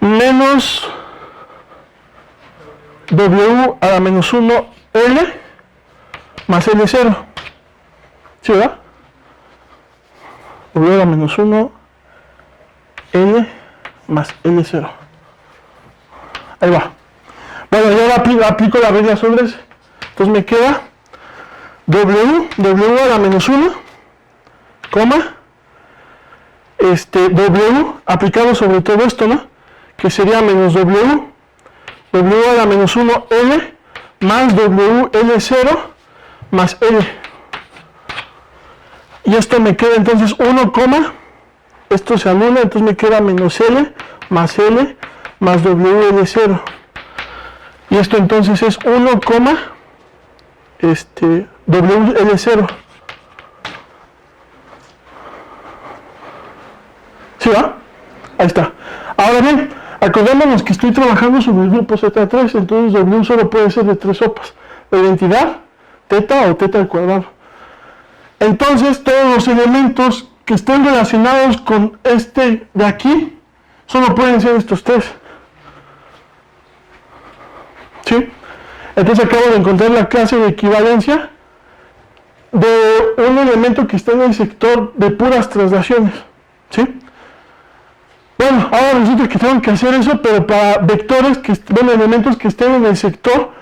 menos W a la menos 1L más L0, ¿sí, verdad? W a la menos 1 L más L0. Ahí va. Bueno, yo ahora aplico la regla sobre ese. Entonces me queda W a la menos 1, W aplicado sobre todo esto, ¿no? Que sería menos W a la menos 1 L más WL0 más L. Y esto me queda entonces 1, esto se anula, entonces me queda menos L más WL0. Y esto entonces es 1, WL0. ¿Sí va? Ahí está. Ahora bien, acordémonos que estoy trabajando sobre el grupo Z3, entonces W solo puede ser de 3 sopas. La identidad, teta o teta al cuadrado. Entonces todos los elementos que estén relacionados con este de aquí, solo pueden ser estos 3. ¿Sí? Entonces acabo de encontrar la clase de equivalencia de un elemento que está en el sector de puras traslaciones. ¿Sí? Bueno, ahora resulta que tengo que hacer eso, pero para vectores, elementos que estén en el sector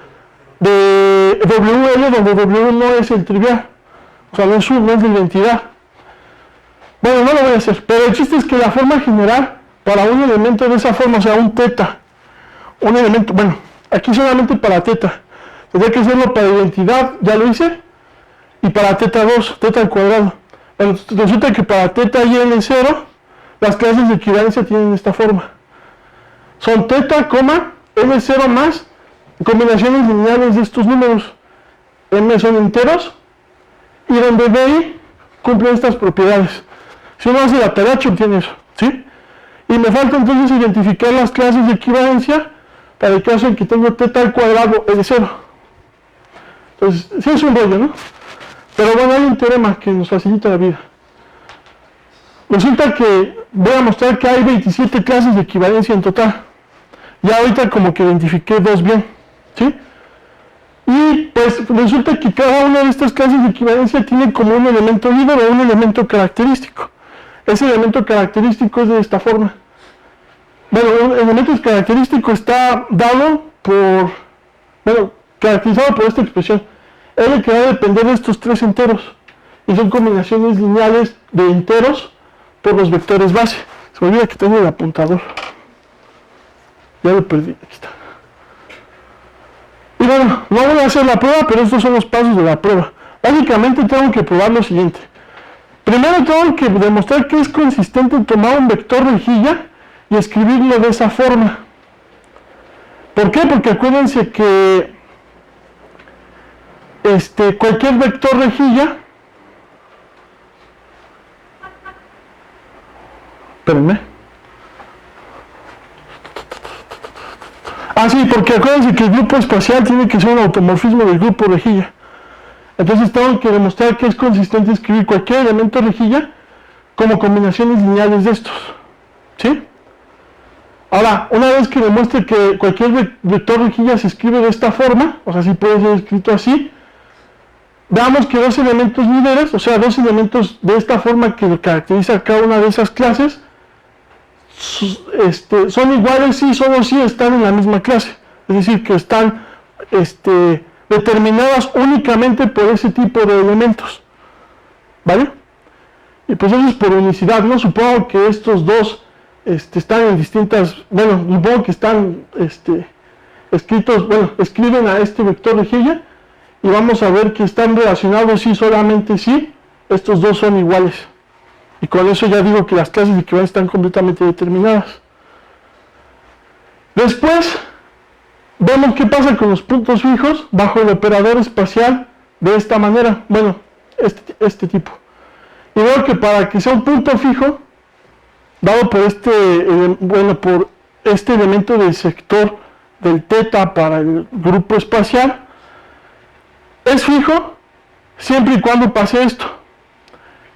de WL, donde W no es el trivial. O sea, no es de identidad. Bueno, no lo voy a hacer, pero el chiste es que la forma general para un elemento de esa forma, o sea, un teta, un elemento, bueno, aquí solamente para teta, tendría que hacerlo para identidad, ya lo hice, y para teta 2, teta al cuadrado. Bueno, resulta que para teta y L0, las clases de equivalencia tienen esta forma. Son teta, L0 más combinaciones lineales de estos números. M son enteros, y donde B cumple estas propiedades. Si uno hace la tarea, obtiene eso, ¿sí? Y me falta entonces identificar las clases de equivalencia para el caso en que tengo teta al cuadrado L0. Entonces, sí es un rollo, ¿no? Pero bueno, hay un teorema que nos facilita la vida. Resulta que voy a mostrar que hay 27 clases de equivalencia en total. Ya ahorita como que identifiqué 2 bien, ¿sí? Y pues resulta que cada una de estas clases de equivalencia tiene como un elemento líder o un elemento característico. Ese elemento característico es de esta forma. Bueno, un elemento característico está dado por, caracterizado por esta expresión. L que va a depender de estos 3 enteros. Y son combinaciones lineales de enteros por los vectores base. Se me olvida que tengo el apuntador. Ya lo perdí, aquí está. Y bueno, no voy a hacer la prueba, pero estos son los pasos de la prueba. Básicamente tengo que probar lo siguiente. Primero tengo que demostrar que es consistente tomar un vector rejilla y escribirlo de esa forma. ¿Por qué? Porque acuérdense que cualquier vector rejilla, espérenme. Ah, sí, porque acuérdense que el grupo espacial tiene que ser un automorfismo del grupo rejilla. Entonces tengo que demostrar que es consistente escribir cualquier elemento rejilla como combinaciones lineales de estos. ¿Sí? Ahora, una vez que demuestre que cualquier vector rejilla se escribe de esta forma, o sea, sí puede ser escrito así, veamos que 2 elementos líderes, o sea, 2 elementos de esta forma que caracteriza cada una de esas clases, son iguales si solo si están en la misma clase. Es decir, que están determinadas únicamente por ese tipo de elementos. ¿Vale? Y pues eso es por unicidad, ¿no? Supongo que estos dos están en distintas, bueno, supongo que están escritos, bueno, escriben a este vector de Hilbert y vamos a ver que están relacionados si solamente si estos dos son iguales. Y con eso ya digo que las clases de equivalencia están completamente determinadas. Después, vemos qué pasa con los puntos fijos bajo el operador espacial de esta manera. Bueno, este tipo. Y veo que para que sea un punto fijo, dado por por este elemento del sector del teta para el grupo espacial, es fijo siempre y cuando pase esto.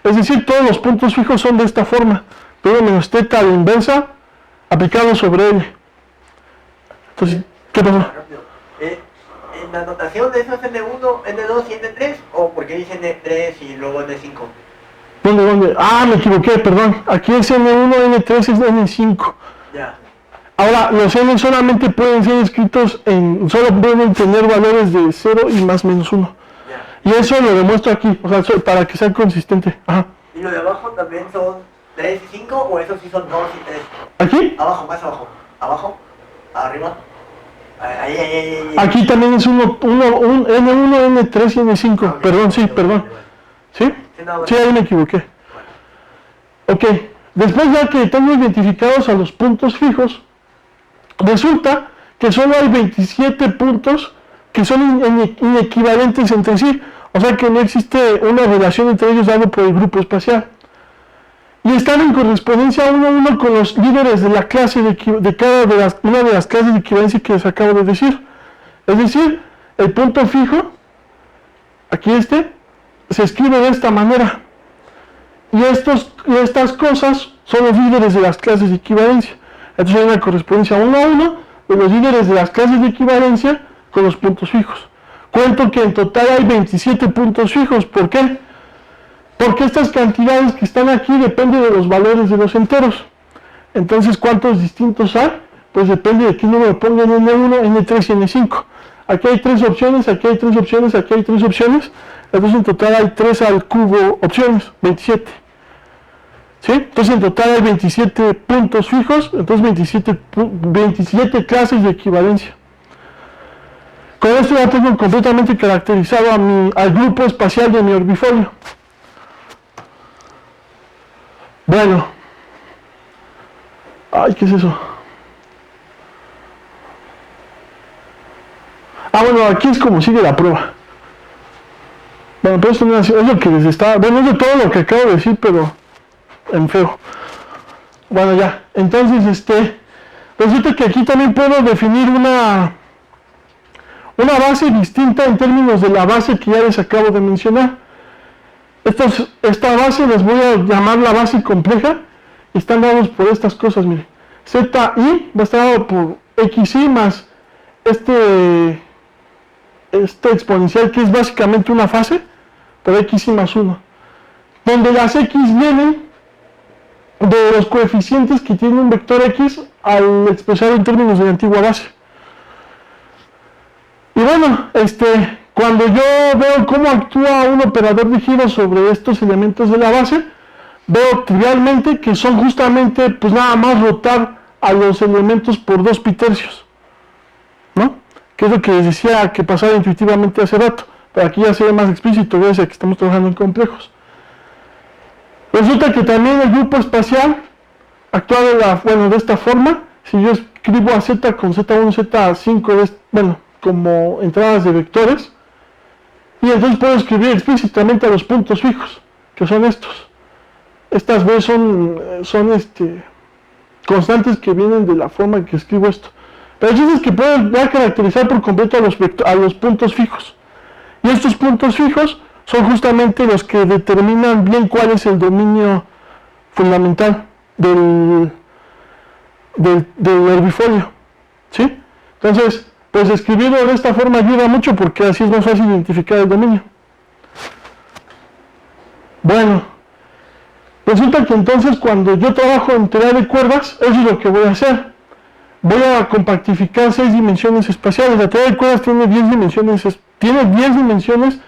Es decir, todos los puntos fijos son de esta forma. P menos teta a la inversa aplicado sobre L. Entonces, ¿qué pasó? ¿En la notación de eso es N1, N2 y N3? ¿O porque dice N3 y luego N5? ¿Dónde? Ah, me equivoqué, perdón. Aquí es N1, N3 es N5. Ya. Ahora, los N solamente pueden ser escritos solo pueden tener valores de 0 y más menos 1. Ya. Y eso lo demuestro aquí, o sea, para que sea consistente. Ajá. ¿Y lo de abajo también son 3 y 5 o esos sí son 2 y 3? ¿Aquí? Abajo, más abajo. ¿Abajo? ¿Arriba? Ahí. Aquí también es un N1, N3 y N5. Okay. Perdón, sí, perdón. ¿Sí? Sí, ahí me equivoqué. Ok, después ya que tengo identificados a los puntos fijos, resulta que solo hay 27 puntos que son inequivalentes entre sí, o sea que no existe una relación entre ellos dado por el grupo espacial. Y están en correspondencia uno a uno con los líderes de la clase una de las clases de equivalencia que les acabo de decir. Es decir, el punto fijo, aquí se escribe de esta manera. Y estas cosas son los líderes de las clases de equivalencia. Entonces hay una correspondencia uno a uno de los líderes de las clases de equivalencia con los puntos fijos. Cuento que en total hay 27 puntos fijos. ¿Por qué? Porque estas cantidades que están aquí dependen de los valores de los enteros. Entonces, ¿cuántos distintos hay? Pues depende de qué número pongan en N1, N3 y N5. Aquí hay 3 opciones, aquí hay 3 opciones, aquí hay 3 opciones. Entonces en total hay 3 al cubo opciones, 27. ¿Sí? Entonces en total hay 27 puntos fijos, entonces 27 clases de equivalencia. Con esto ya tengo completamente caracterizado al grupo espacial de mi orbifolio. Bueno. Ay, ¿qué es eso? Bueno, aquí es como sigue la prueba. Bueno, pero esto no es lo que les está... Bueno, es de todo lo que acabo de decir, pero en feo. Bueno, ya. Entonces, resulta que aquí también puedo definir una base distinta en términos de la base que ya les acabo de mencionar. Esta base les voy a llamar la base compleja y están dados por estas cosas, miren. ZI va a estar dado por XI más este exponencial que es básicamente una fase, por XI más 1, donde las X vienen de los coeficientes que tiene un vector X al expresar en términos de la antigua base. Y bueno, cuando yo veo cómo actúa un operador de giro sobre estos elementos de la base, veo trivialmente que son justamente, pues nada más rotar a los elementos por 2 pi-tercios, ¿no? Que es lo que les decía que pasaba intuitivamente hace rato, pero aquí ya se ve más explícito, gracias a que estamos trabajando en complejos. Resulta que también el grupo espacial actúa de esta forma. Si yo escribo a Z con Z1, Z5, como entradas de vectores, y entonces puedo escribir explícitamente a los puntos fijos, que son estos. Estas B son constantes que vienen de la forma en que escribo esto. Pero el chiste es que puedo ya caracterizar por completo a los puntos fijos. Y estos puntos fijos son justamente los que determinan bien cuál es el dominio fundamental del orbifolio. ¿Sí? Entonces, pues escribirlo de esta forma ayuda mucho porque así es más fácil identificar el dominio. Bueno, resulta que entonces cuando yo trabajo en teoría de cuerdas, eso es lo que voy a hacer. Voy a compactificar 6 dimensiones espaciales. La teoría de cuerdas tiene 10 dimensiones,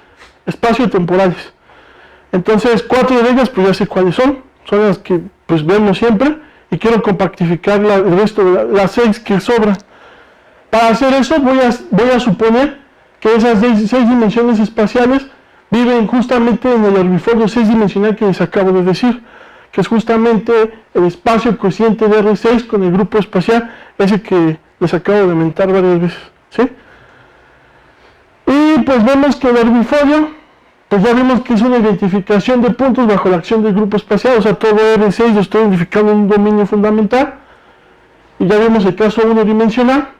espacio-temporales. Entonces 4 de ellas pues ya sé cuáles son las que pues vemos siempre, y quiero compactificar el resto de las 6 que sobran. Para hacer eso voy a suponer que esas 6 dimensiones espaciales viven justamente en el orbifolio 6 dimensional que les acabo de decir, que es justamente el espacio cociente de R6 con el grupo espacial, ese que les acabo de mentar varias veces, ¿sí? Y pues vemos que el orbifolio, pues ya vimos que es una identificación de puntos bajo la acción del grupo espacial, o sea, todo R6 lo estoy identificando en un dominio fundamental, y ya vimos el caso unidimensional,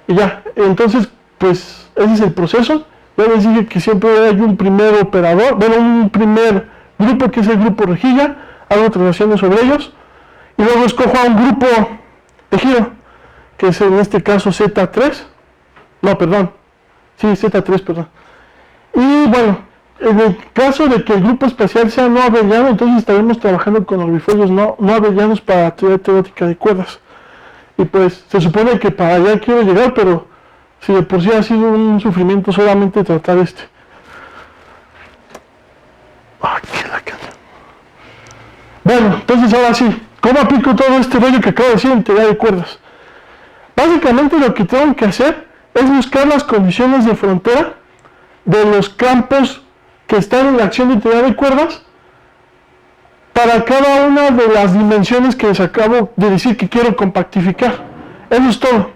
y ya, entonces, pues, ese es el proceso. Ya les dije que siempre hay un primer operador, bueno, un primer grupo que es el grupo rejilla, hago traslaciones sobre ellos, y luego escojo a un grupo de giro, que es en este caso Z3, Z3, perdón. Y bueno, en el caso de que el grupo espacial sea no abeliano, entonces estaremos trabajando con orbifolios no abelianos para la teoría teórica de cuerdas. Y pues se supone que para allá quiero llegar, pero si de por sí ha sido un sufrimiento solamente tratar este. Bueno, entonces ahora sí, ¿cómo aplico todo este rollo que acabo de decir en teoría de cuerdas? Básicamente lo que tengo que hacer es buscar las condiciones de frontera de los campos que están en la acción de teoría de cuerdas para cada una de las dimensiones que les acabo de decir que quiero compactificar. Eso es todo.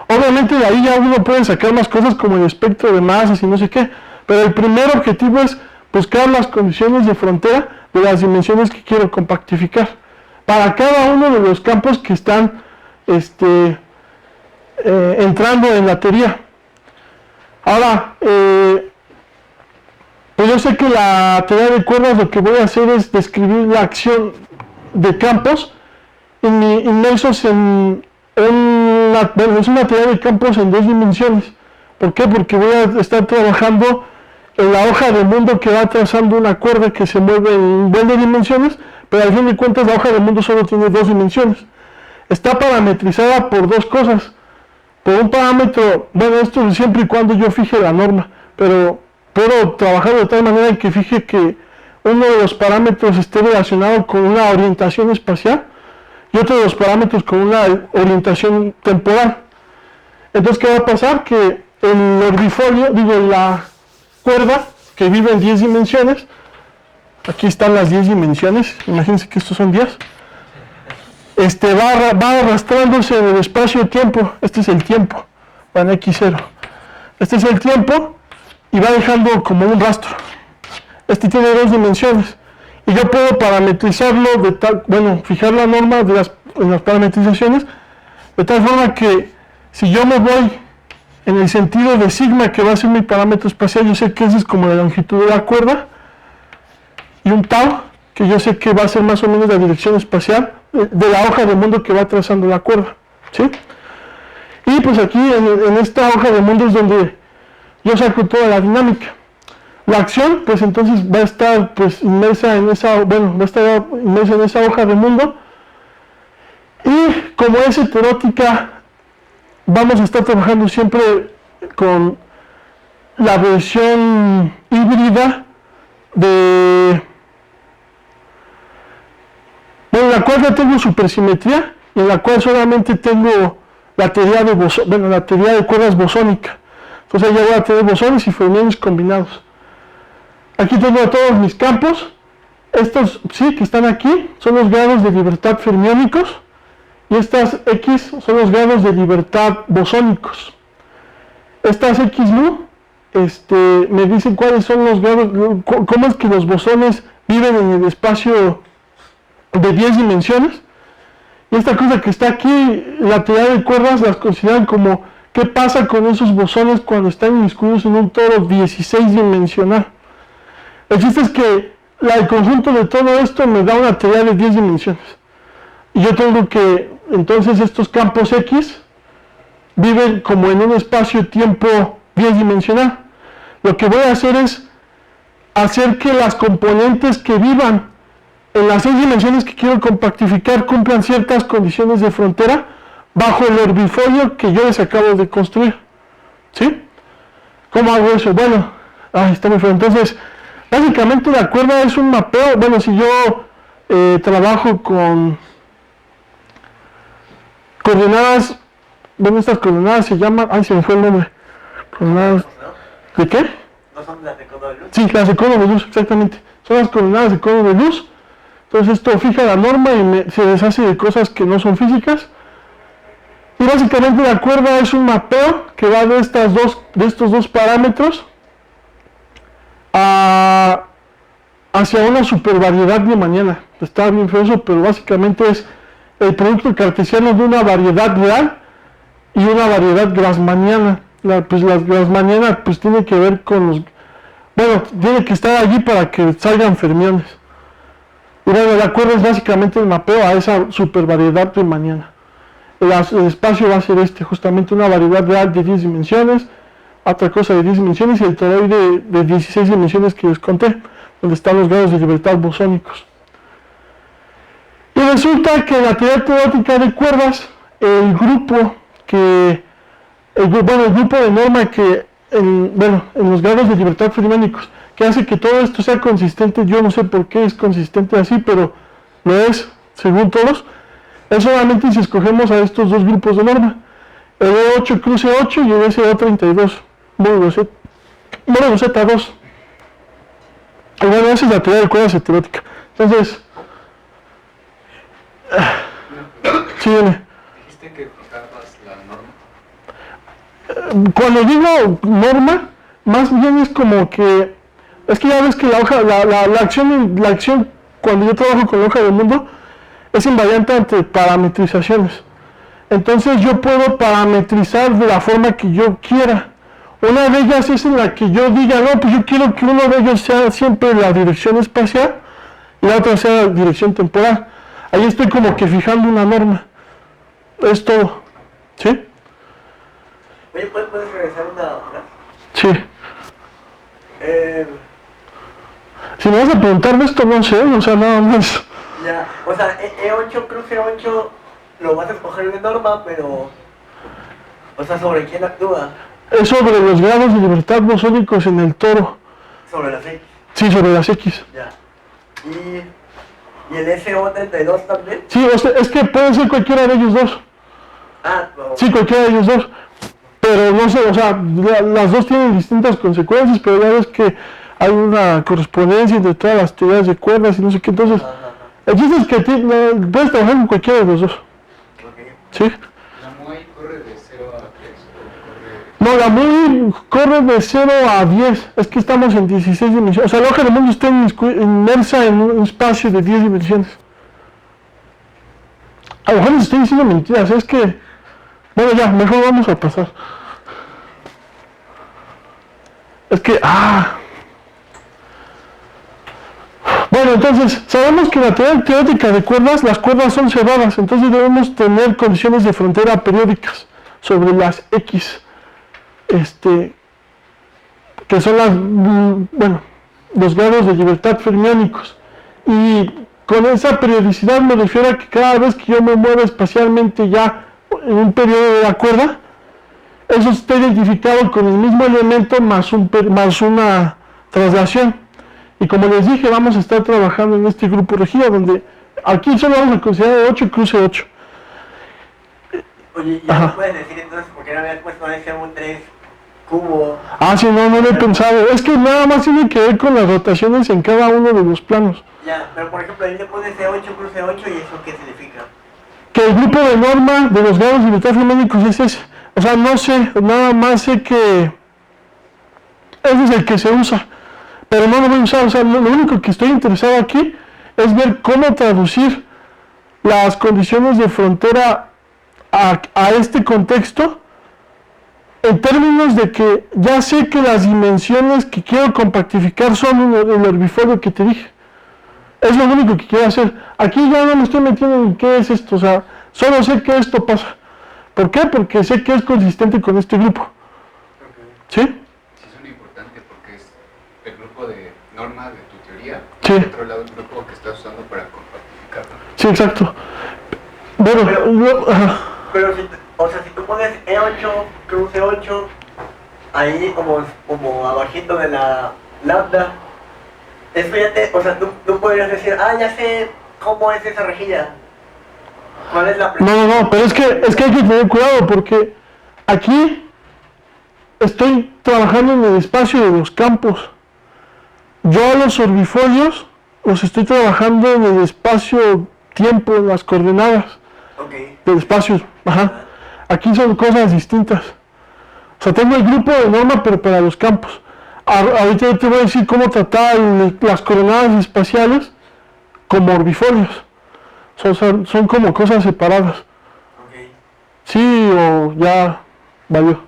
Obviamente de ahí ya uno puede sacar más cosas como el espectro de masas y no sé qué, pero el primer objetivo es buscar las condiciones de frontera de las dimensiones que quiero compactificar para cada uno de los campos que están entrando en la teoría. Ahora, pues yo sé que la teoría de cuerdas lo que voy a hacer es describir la acción de campos inmersos en es una teoría de campos en 2 dimensiones. ¿Por qué? Porque voy a estar trabajando en la hoja de mundo que va trazando una cuerda que se mueve en un buen de dimensiones, pero al fin de cuentas la hoja de mundo solo tiene 2 dimensiones. Está parametrizada por 2 cosas. Por un parámetro, bueno, esto es siempre y cuando yo fije la norma, pero puedo trabajar de tal manera que fije que uno de los parámetros esté relacionado con una orientación espacial y otro de los parámetros con una orientación temporal. Entonces, ¿qué va a pasar? Que el orbifolio, la cuerda que vive en 10 dimensiones, aquí están las 10 dimensiones, imagínense que estos son 10, va arrastrándose en el espacio-tiempo. Este es el tiempo, va en X0. Este es el tiempo y va dejando como un rastro. Este tiene 2 dimensiones y yo puedo parametrizarlo fijar la norma en las parametrizaciones de tal forma que si yo me voy en el sentido de sigma, que va a ser mi parámetro espacial, yo sé que esa es como la longitud de la cuerda, y un tau, que yo sé que va a ser más o menos la dirección espacial de la hoja de mundo que va trazando la cuerda, ¿sí? Y pues aquí en esta hoja de mundo es donde yo saco toda la dinámica. La acción, pues entonces va a estar inmersa en esa hoja de mundo, y como es heterótica, vamos a estar trabajando siempre con la versión híbrida en la cual ya tengo supersimetría y en la cual solamente tengo la teoría de cuerdas bosónica. Entonces ya voy a tener bosones y fermiones combinados. Aquí tengo todos mis campos. Estos sí que están aquí son los grados de libertad fermiónicos y estas X son los grados de libertad bosónicos. Estas XU me dicen cuáles son los grados, cómo es que los bosones viven en el espacio de 10 dimensiones. Y esta cosa que está aquí, la teoría de cuerdas las consideran como qué pasa con esos bosones cuando están inmiscuidos en un todo 16 dimensional. El chiste es que el conjunto de todo esto me da una teoría de 10 dimensiones. Y yo tengo que, entonces, estos campos X viven como en un espacio-tiempo 10 dimensional. Lo que voy a hacer es hacer que las componentes que vivan en las 6 dimensiones que quiero compactificar cumplan ciertas condiciones de frontera bajo el orbifolio que yo les acabo de construir. ¿Sí? ¿Cómo hago eso? Bueno, está muy feo. Entonces, Básicamente la cuerda es un mapeo. Bueno, si yo trabajo con coordenadas, bueno, estas coordenadas se llaman, ay, se me fue el nombre. Coordenadas, ¿de qué? ¿No son las de cono de luz? Sí, las de cono de luz, exactamente. Son las coordenadas de cono de luz. Entonces esto fija la norma y se deshace de cosas que no son físicas. Y básicamente la cuerda es un mapeo que va de estos dos parámetros hacia una supervariedad de mañana. Está bien feo eso, pero básicamente es el producto cartesiano de una variedad real y una variedad grassmanniana. Pues las grassmannianas pues tiene que ver con los... Bueno, tiene que estar allí para que salgan fermiones. Y bueno, la cuerda es básicamente el mapeo a esa supervariedad riemanniana. El espacio va a ser justamente una variedad real de 10 dimensiones, otra cosa de 10 dimensiones y el toroide de 16 dimensiones que les conté, donde están los grados de libertad bosónicos. Y resulta que en la teoría teórica de cuerdas, el grupo de norma que, en los grados de libertad fermiónicos, que hace que todo esto sea consistente, yo no sé por qué es consistente así, pero lo es, según todos, es solamente si escogemos a estos dos grupos de norma, el E8 cruce 8 y el SO32, módulo Z2. Y bueno, esa es la teoría de cuerdas heterótica. Entonces, sí, dime. ¿Dijiste que fijabas la norma? Cuando digo norma, más bien es como que, es que ya ves que la acción, cuando yo trabajo con la hoja del mundo, es invariante ante parametrizaciones. Entonces yo puedo parametrizar de la forma que yo quiera. Una de ellas es en la que yo diga, no, pues yo quiero que uno de ellos sea siempre la dirección espacial y la otra sea la dirección temporal. Ahí estoy como que fijando una norma. Es todo. ¿Sí? Oye, ¿puedes regresar una hora? Sí. Si me vas a preguntar de esto, no sé, o sea, nada más. Ya, o sea, E8 cruce 8 lo vas a escoger de norma, pero... O sea, ¿sobre quién actúa? Es sobre los grados de libertad bosónicos en el toro. Sobre las X. Sí, sobre las X. Ya. ¿Y el SO32 también? Sí, o sea, es que puede ser cualquiera de ellos dos. Ah, no. Sí, cualquiera de ellos dos. Pero no sé, o sea, las dos tienen distintas consecuencias, pero ya ves que hay una correspondencia entre todas las teorías de cuerdas y no sé qué. Entonces, el chiste es que puedes trabajar con cualquiera de los dos. Okay. ¿Sí? ¿La MUI corre de 0 a 3 o corre...? No, la MUI corre de 0 a 10. Es que estamos en 16 dimensiones. O sea, la hoja del mundo está inmersa en un espacio de 10 dimensiones. A lo mejor les estoy diciendo mentiras. Es que... Bueno, ya, mejor vamos a pasar. Es que... Bueno, entonces, sabemos que en la teoría teórica de cuerdas, las cuerdas son cerradas, entonces debemos tener condiciones de frontera periódicas sobre las X, que son los grados de libertad fermiónicos. Y con esa periodicidad me refiero a que cada vez que yo me muevo espacialmente ya en un periodo de la cuerda, eso está identificado con el mismo elemento más una traslación. Y como les dije, vamos a estar trabajando en este grupo regido, donde aquí solo vamos a considerar 8 cruce 8. Oye, ¿ya me puedes decir entonces por qué no habías puesto ese un 3 cubo? Sí, no lo he pensado. Es que nada más tiene que ver con las rotaciones en cada uno de los planos. Ya, pero por ejemplo, ahí le pones E8 cruce 8 y eso ¿qué significa? Que el grupo de norma de los grados de libertad fermiónicos es ese. O sea, no sé, nada más sé que ese es el que se usa. Pero no lo voy a usar, o sea, lo único que estoy interesado aquí es ver cómo traducir las condiciones de frontera a este contexto en términos de que ya sé que las dimensiones que quiero compactificar son el herbifolio que te dije. Es lo único que quiero hacer. Aquí ya no me estoy metiendo en qué es esto, o sea, solo sé que esto pasa. ¿Por qué? Porque sé que es consistente con este grupo. ¿Sí? De norma de tu teoría, sí. Por otro lado el grupo que estás usando para compactificarlo. Sí, exacto. Bueno, pero si tú pones E8 cruce 8 ahí como abajito de la lambda, Eso ya te, o sea, tú podrías decir, ya sé cómo es esa rejilla. ¿Cuál es la No, pero es que hay que tener cuidado porque aquí estoy trabajando en el espacio de los campos. Yo a los orbifolios los estoy trabajando en el espacio-tiempo, en las coordenadas del espacio. Ajá. Aquí son cosas distintas. O sea, tengo el grupo de norma, pero para los campos. Ahorita yo te voy a decir cómo tratar las coordenadas espaciales como orbifolios. Son como cosas separadas. Sí, o ya valió.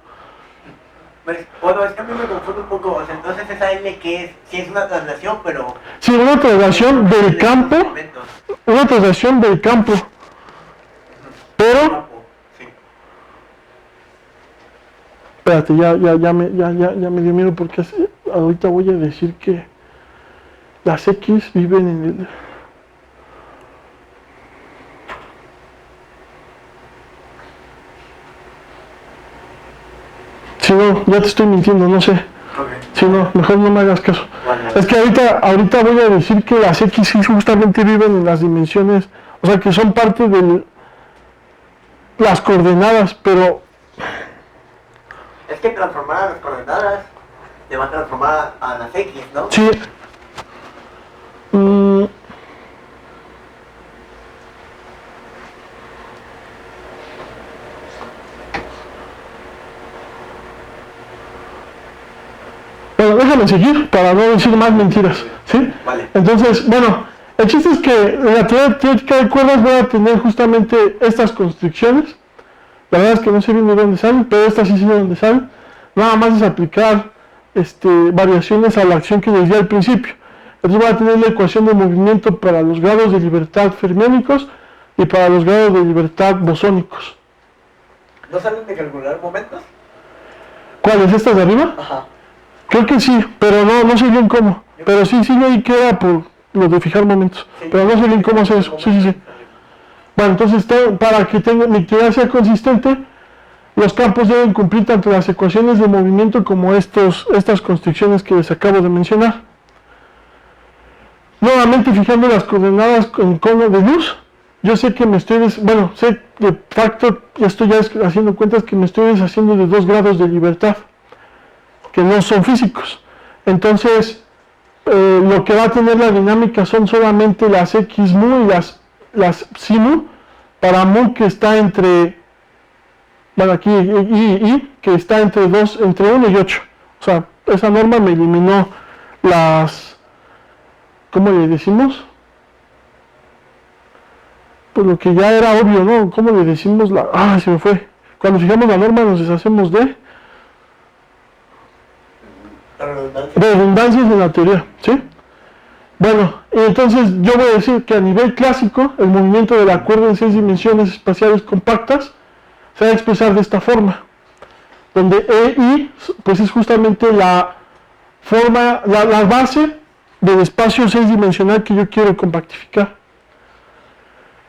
Bueno, es que a mí me confunde un poco. O sea, entonces esa L que es, sí es una traslación, pero... Sí, una traslación del campo. Una traslación del campo. Pero... Sí. Espérate, ya me dio miedo porque ahorita voy a decir que las X viven en el... Si no, ya te estoy mintiendo, no sé. Si no, mejor no me hagas caso. Es que ahorita voy a decir que las X sí justamente viven en las dimensiones, o sea que son parte de las coordenadas, pero... Es que transformar a las coordenadas te va a transformar a las X, ¿no? Sí. Bueno, déjame seguir para no decir más mentiras, ¿sí? Vale. Entonces, bueno, el chiste es que en la teoría teórica de cuerdas voy a tener justamente estas constricciones. La verdad es que no sé bien de dónde salen, pero estas sí sé de dónde salen. Nada más es aplicar variaciones a la acción que les di al principio. Entonces voy a tener la ecuación de movimiento para los grados de libertad fermiónicos y para los grados de libertad bosónicos. ¿No salen de calcular momentos? ¿Cuáles? ¿Estas de arriba? Ajá. Creo que sí, pero no sé bien cómo. Pero sí leí que era por lo de fijar momentos. Sí. Pero no sé bien cómo hacer eso. Sí. Bueno, entonces para que mi teoría sea consistente, los campos deben cumplir tanto las ecuaciones de movimiento como estas constricciones que les acabo de mencionar. Nuevamente fijando las coordenadas en cono de luz, yo sé que sé de facto, ya estoy haciendo cuentas que me estoy deshaciendo de 2 grados de libertad, que no son físicos. Entonces, lo que va a tener la dinámica son solamente las X mu y las psi mu, para mu que está entre, bueno aquí y que está entre 1 y 8. O sea, esa norma me eliminó las, ¿cómo le decimos? Pues lo que ya era obvio, ¿no? ¿Cómo le decimos se me fue. Cuando fijamos la norma nos deshacemos de redundancias en la teoría, ¿sí? Bueno, entonces yo voy a decir que a nivel clásico, el movimiento de la cuerda en 6 dimensiones espaciales compactas se va a expresar de esta forma, donde EI pues es justamente la forma, la base del espacio 6-dimensional que yo quiero compactificar.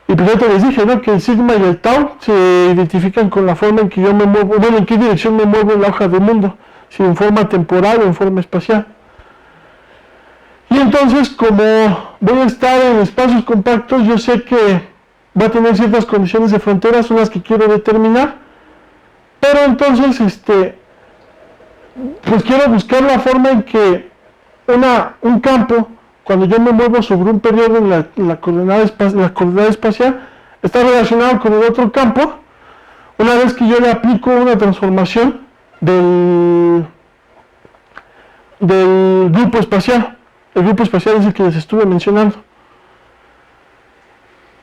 Y pues ya te les dije, ¿no? Que el sigma y el tau se identifican con la forma en que yo me muevo, bueno, en qué dirección me muevo en la hoja del mundo, si en forma temporal o en forma espacial. Y entonces, como voy a estar en espacios compactos, yo sé que va a tener ciertas condiciones de frontera, son las que quiero determinar, pero entonces, pues quiero buscar la forma en que un campo, cuando yo me muevo sobre un periodo en la coordenada espacial, está relacionado con el otro campo, una vez que yo le aplico una transformación del grupo espacial. El grupo espacial es el que les estuve mencionando.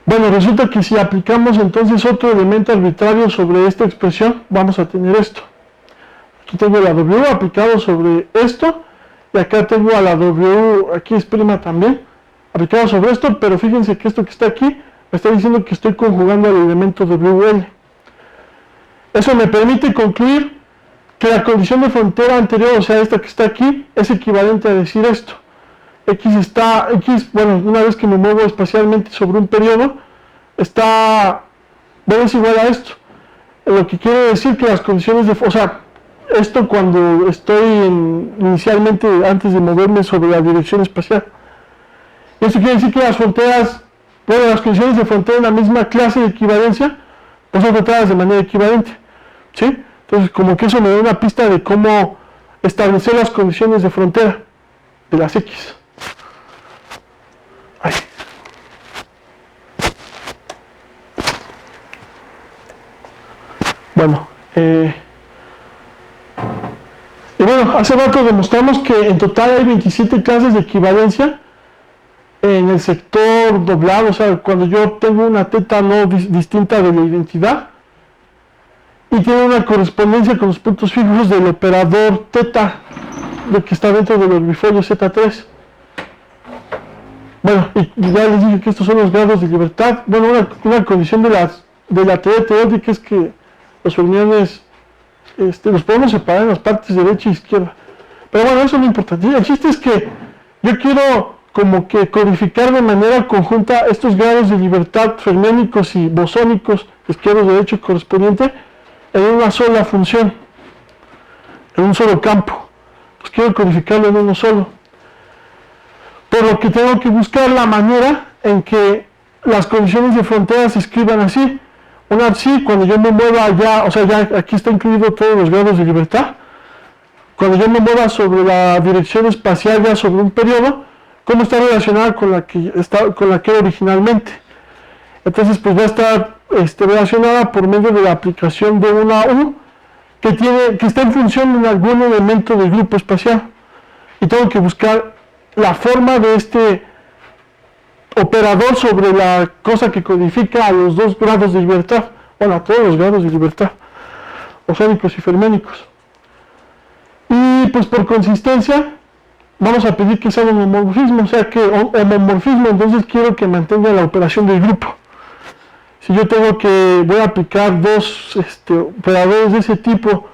Bueno, resulta que si aplicamos entonces otro elemento arbitrario sobre esta expresión, vamos a tener esto. Aquí tengo la W aplicado sobre esto, y acá tengo a la W, aquí es prima también, aplicado sobre esto, pero fíjense que esto que está aquí, me está diciendo que estoy conjugando al elemento WL. Eso me permite concluir que la condición de frontera anterior, o sea, esta que está aquí, es equivalente a decir esto. Bueno, una vez que me muevo espacialmente sobre un periodo, es igual a esto. Lo que quiere decir que las condiciones o sea, esto cuando estoy inicialmente, antes de moverme sobre la dirección espacial, Esto quiere decir que las fronteras, bueno, las condiciones de frontera en la misma clase de equivalencia, pues son tratadas de manera equivalente, ¿sí? Entonces, como que eso me da una pista de cómo establecer las condiciones de frontera de las X. Ay. Bueno, y bueno, hace rato demostramos que en total hay 27 clases de equivalencia en el sector doblado, o sea, cuando yo tengo una teta no distinta de la identidad y tiene una correspondencia con los puntos fijos del operador teta, lo que está dentro del orbifolio Z3. Bueno, y ya les dije que estos son los grados de libertad. Bueno, una condición de la teoría teórica es que los fermiones los podemos separar en las partes derecha e izquierda. Pero bueno, eso no importa. El chiste es que yo quiero como que codificar de manera conjunta estos grados de libertad fermiónicos y bosónicos, izquierdo, derecho correspondiente, en una sola función, en un solo campo. Pues quiero codificarlo en uno solo. Por lo que tengo que buscar la manera en que las condiciones de frontera se escriban así. Una así, cuando yo me mueva ya, o sea, ya aquí está incluido todos los grados de libertad. Cuando yo me mueva sobre la dirección espacial ya sobre un periodo, ¿cómo está relacionada con la que era originalmente? Entonces, pues va a estar relacionada por medio de la aplicación de 1 a 1, que está en función de algún elemento del grupo espacial. Y tengo que buscar la forma de este operador sobre la cosa que codifica a los dos grados de libertad, bueno, a todos los grados de libertad, bosónicos y fermiónicos. Y pues por consistencia, vamos a pedir que sea un homomorfismo, o sea que homomorfismo, entonces quiero que mantenga la operación del grupo. Si yo voy a aplicar dos operadores de ese tipo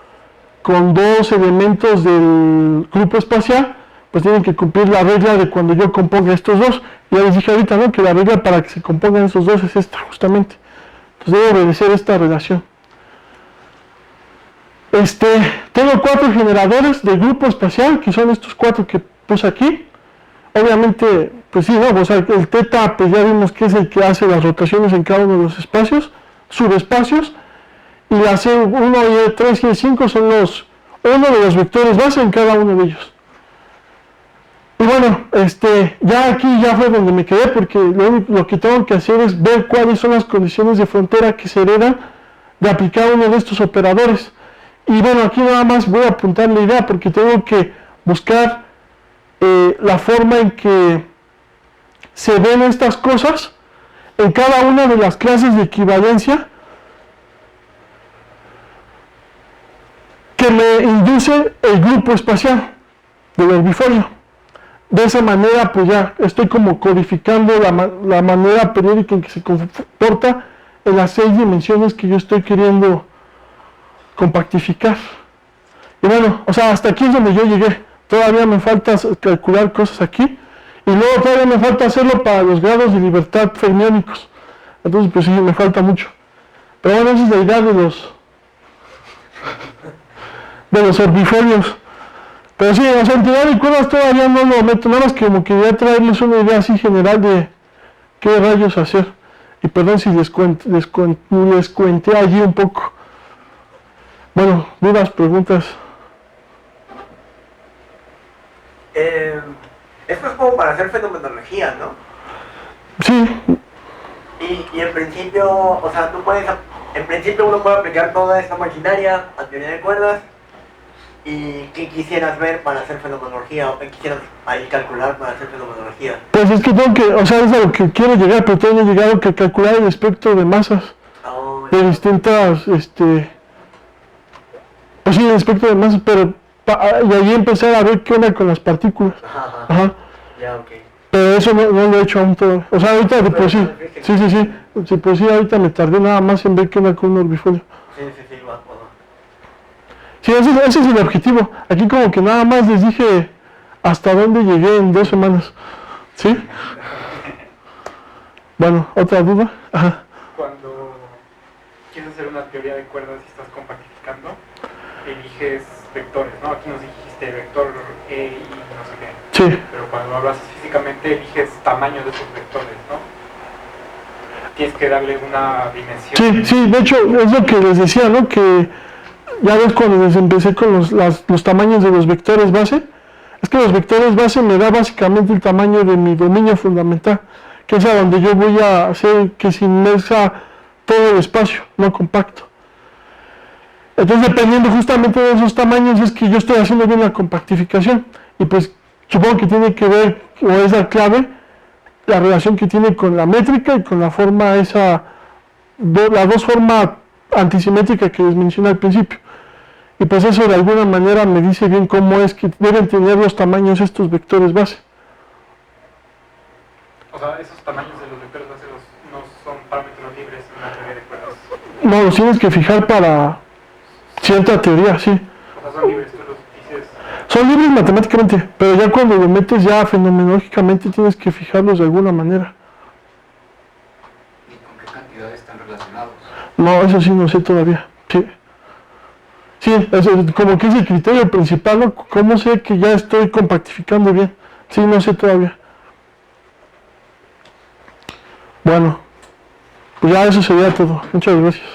con dos elementos del grupo espacial, pues tienen que cumplir la regla de cuando yo componga estos dos. Ya les dije ahorita, ¿no?, que la regla para que se compongan esos dos es esta, justamente. Entonces debo obedecer esta relación. Tengo 4 generadores de grupo espacial, que son estos 4 que puse aquí. Obviamente, pues sí, ¿no? O sea, el teta, pues ya vimos que es el que hace las rotaciones en cada uno de los espacios, subespacios, y las E1, E3 y E5 son uno de los vectores base en cada uno de ellos. Y bueno, ya aquí ya fue donde me quedé, porque lo que tengo que hacer es ver cuáles son las condiciones de frontera que se heredan de aplicar uno de estos operadores. Y bueno, aquí nada más voy a apuntar la idea, porque tengo que buscar la forma en que se ven estas cosas en cada una de las clases de equivalencia que me induce el grupo espacial del orbifolio. De esa manera, pues ya estoy como codificando la manera periódica en que se comporta en las 6 dimensiones que yo estoy queriendo compactificar. Y bueno, o sea, hasta aquí es donde yo llegué. Todavía me falta calcular cosas aquí. Y luego todavía me falta hacerlo para los grados de libertad fermiónicos. Entonces, pues sí, me falta mucho. Pero bueno, esa es la idea de los orbifolios. Pero sí, o sea, en teoría de cuerdas todavía no lo meto, nada más que como quería traerles una idea así general de qué rayos hacer. Y perdón si les cuenté allí un poco. Bueno, dudas, preguntas. Esto es como para hacer fenomenología, ¿no? Sí. Y en principio, o sea, en principio uno puede aplicar toda esta maquinaria a teoría de cuerdas. ¿Y qué quisieras ver para hacer fenomenología? ¿O qué quisieras ahí calcular para hacer fenomenología? Pues es que tengo que, o sea, es a lo que quiero llegar, pero todavía no he llegado que calcular el espectro de masas de distintas, pues sí, el espectro de masas, pero y ahí empezar a ver qué onda con las partículas. Ajá. Ya, ok. Pero eso no lo he hecho aún todo. O sea, ahorita de por sí. Sí, pues sí, ahorita me tardé nada más en ver qué onda con un orbifolio. Sí, va. Sí, ese es el objetivo. Aquí como que nada más les dije hasta dónde llegué en 2 semanas. ¿Sí? Bueno, ¿otra duda? Ajá. Cuando quieres hacer una teoría de cuerdas y estás compactificando, eliges vectores, ¿no? Aquí nos dijiste vector E, Y, no sé qué. Sí. Pero cuando hablas físicamente eliges tamaño de esos vectores, ¿no? Tienes que darle una dimensión. Sí, de hecho es lo que les decía, ¿no? Que ya ves cuando les empecé con los tamaños de los vectores base, es que los vectores base me da básicamente el tamaño de mi dominio fundamental, que es a donde yo voy a hacer que se inmersa todo el espacio, no compacto. Entonces, dependiendo justamente de esos tamaños, es que yo estoy haciendo bien la compactificación. Y pues supongo que tiene que ver, o es la clave, la relación que tiene con la métrica y con la forma esa, las dos formas antisimétricas que les mencioné al principio. Y pues eso de alguna manera me dice bien cómo es que deben tener los tamaños estos vectores base. O sea, esos tamaños de los vectores base no son parámetros libres en una teoría de cuerdas. No, los tienes que fijar para cierta teoría, sí. O sea, son libres, tú los dices. Son libres matemáticamente, pero ya cuando lo metes ya fenomenológicamente tienes que fijarlos de alguna manera. ¿Y con qué cantidades están relacionados? No, eso sí no sé todavía. Sí. Sí, eso es como que es el criterio principal, ¿no? ¿Cómo sé que ya estoy compactificando bien? Sí, no sé todavía. Bueno, pues ya eso sería todo. Muchas gracias.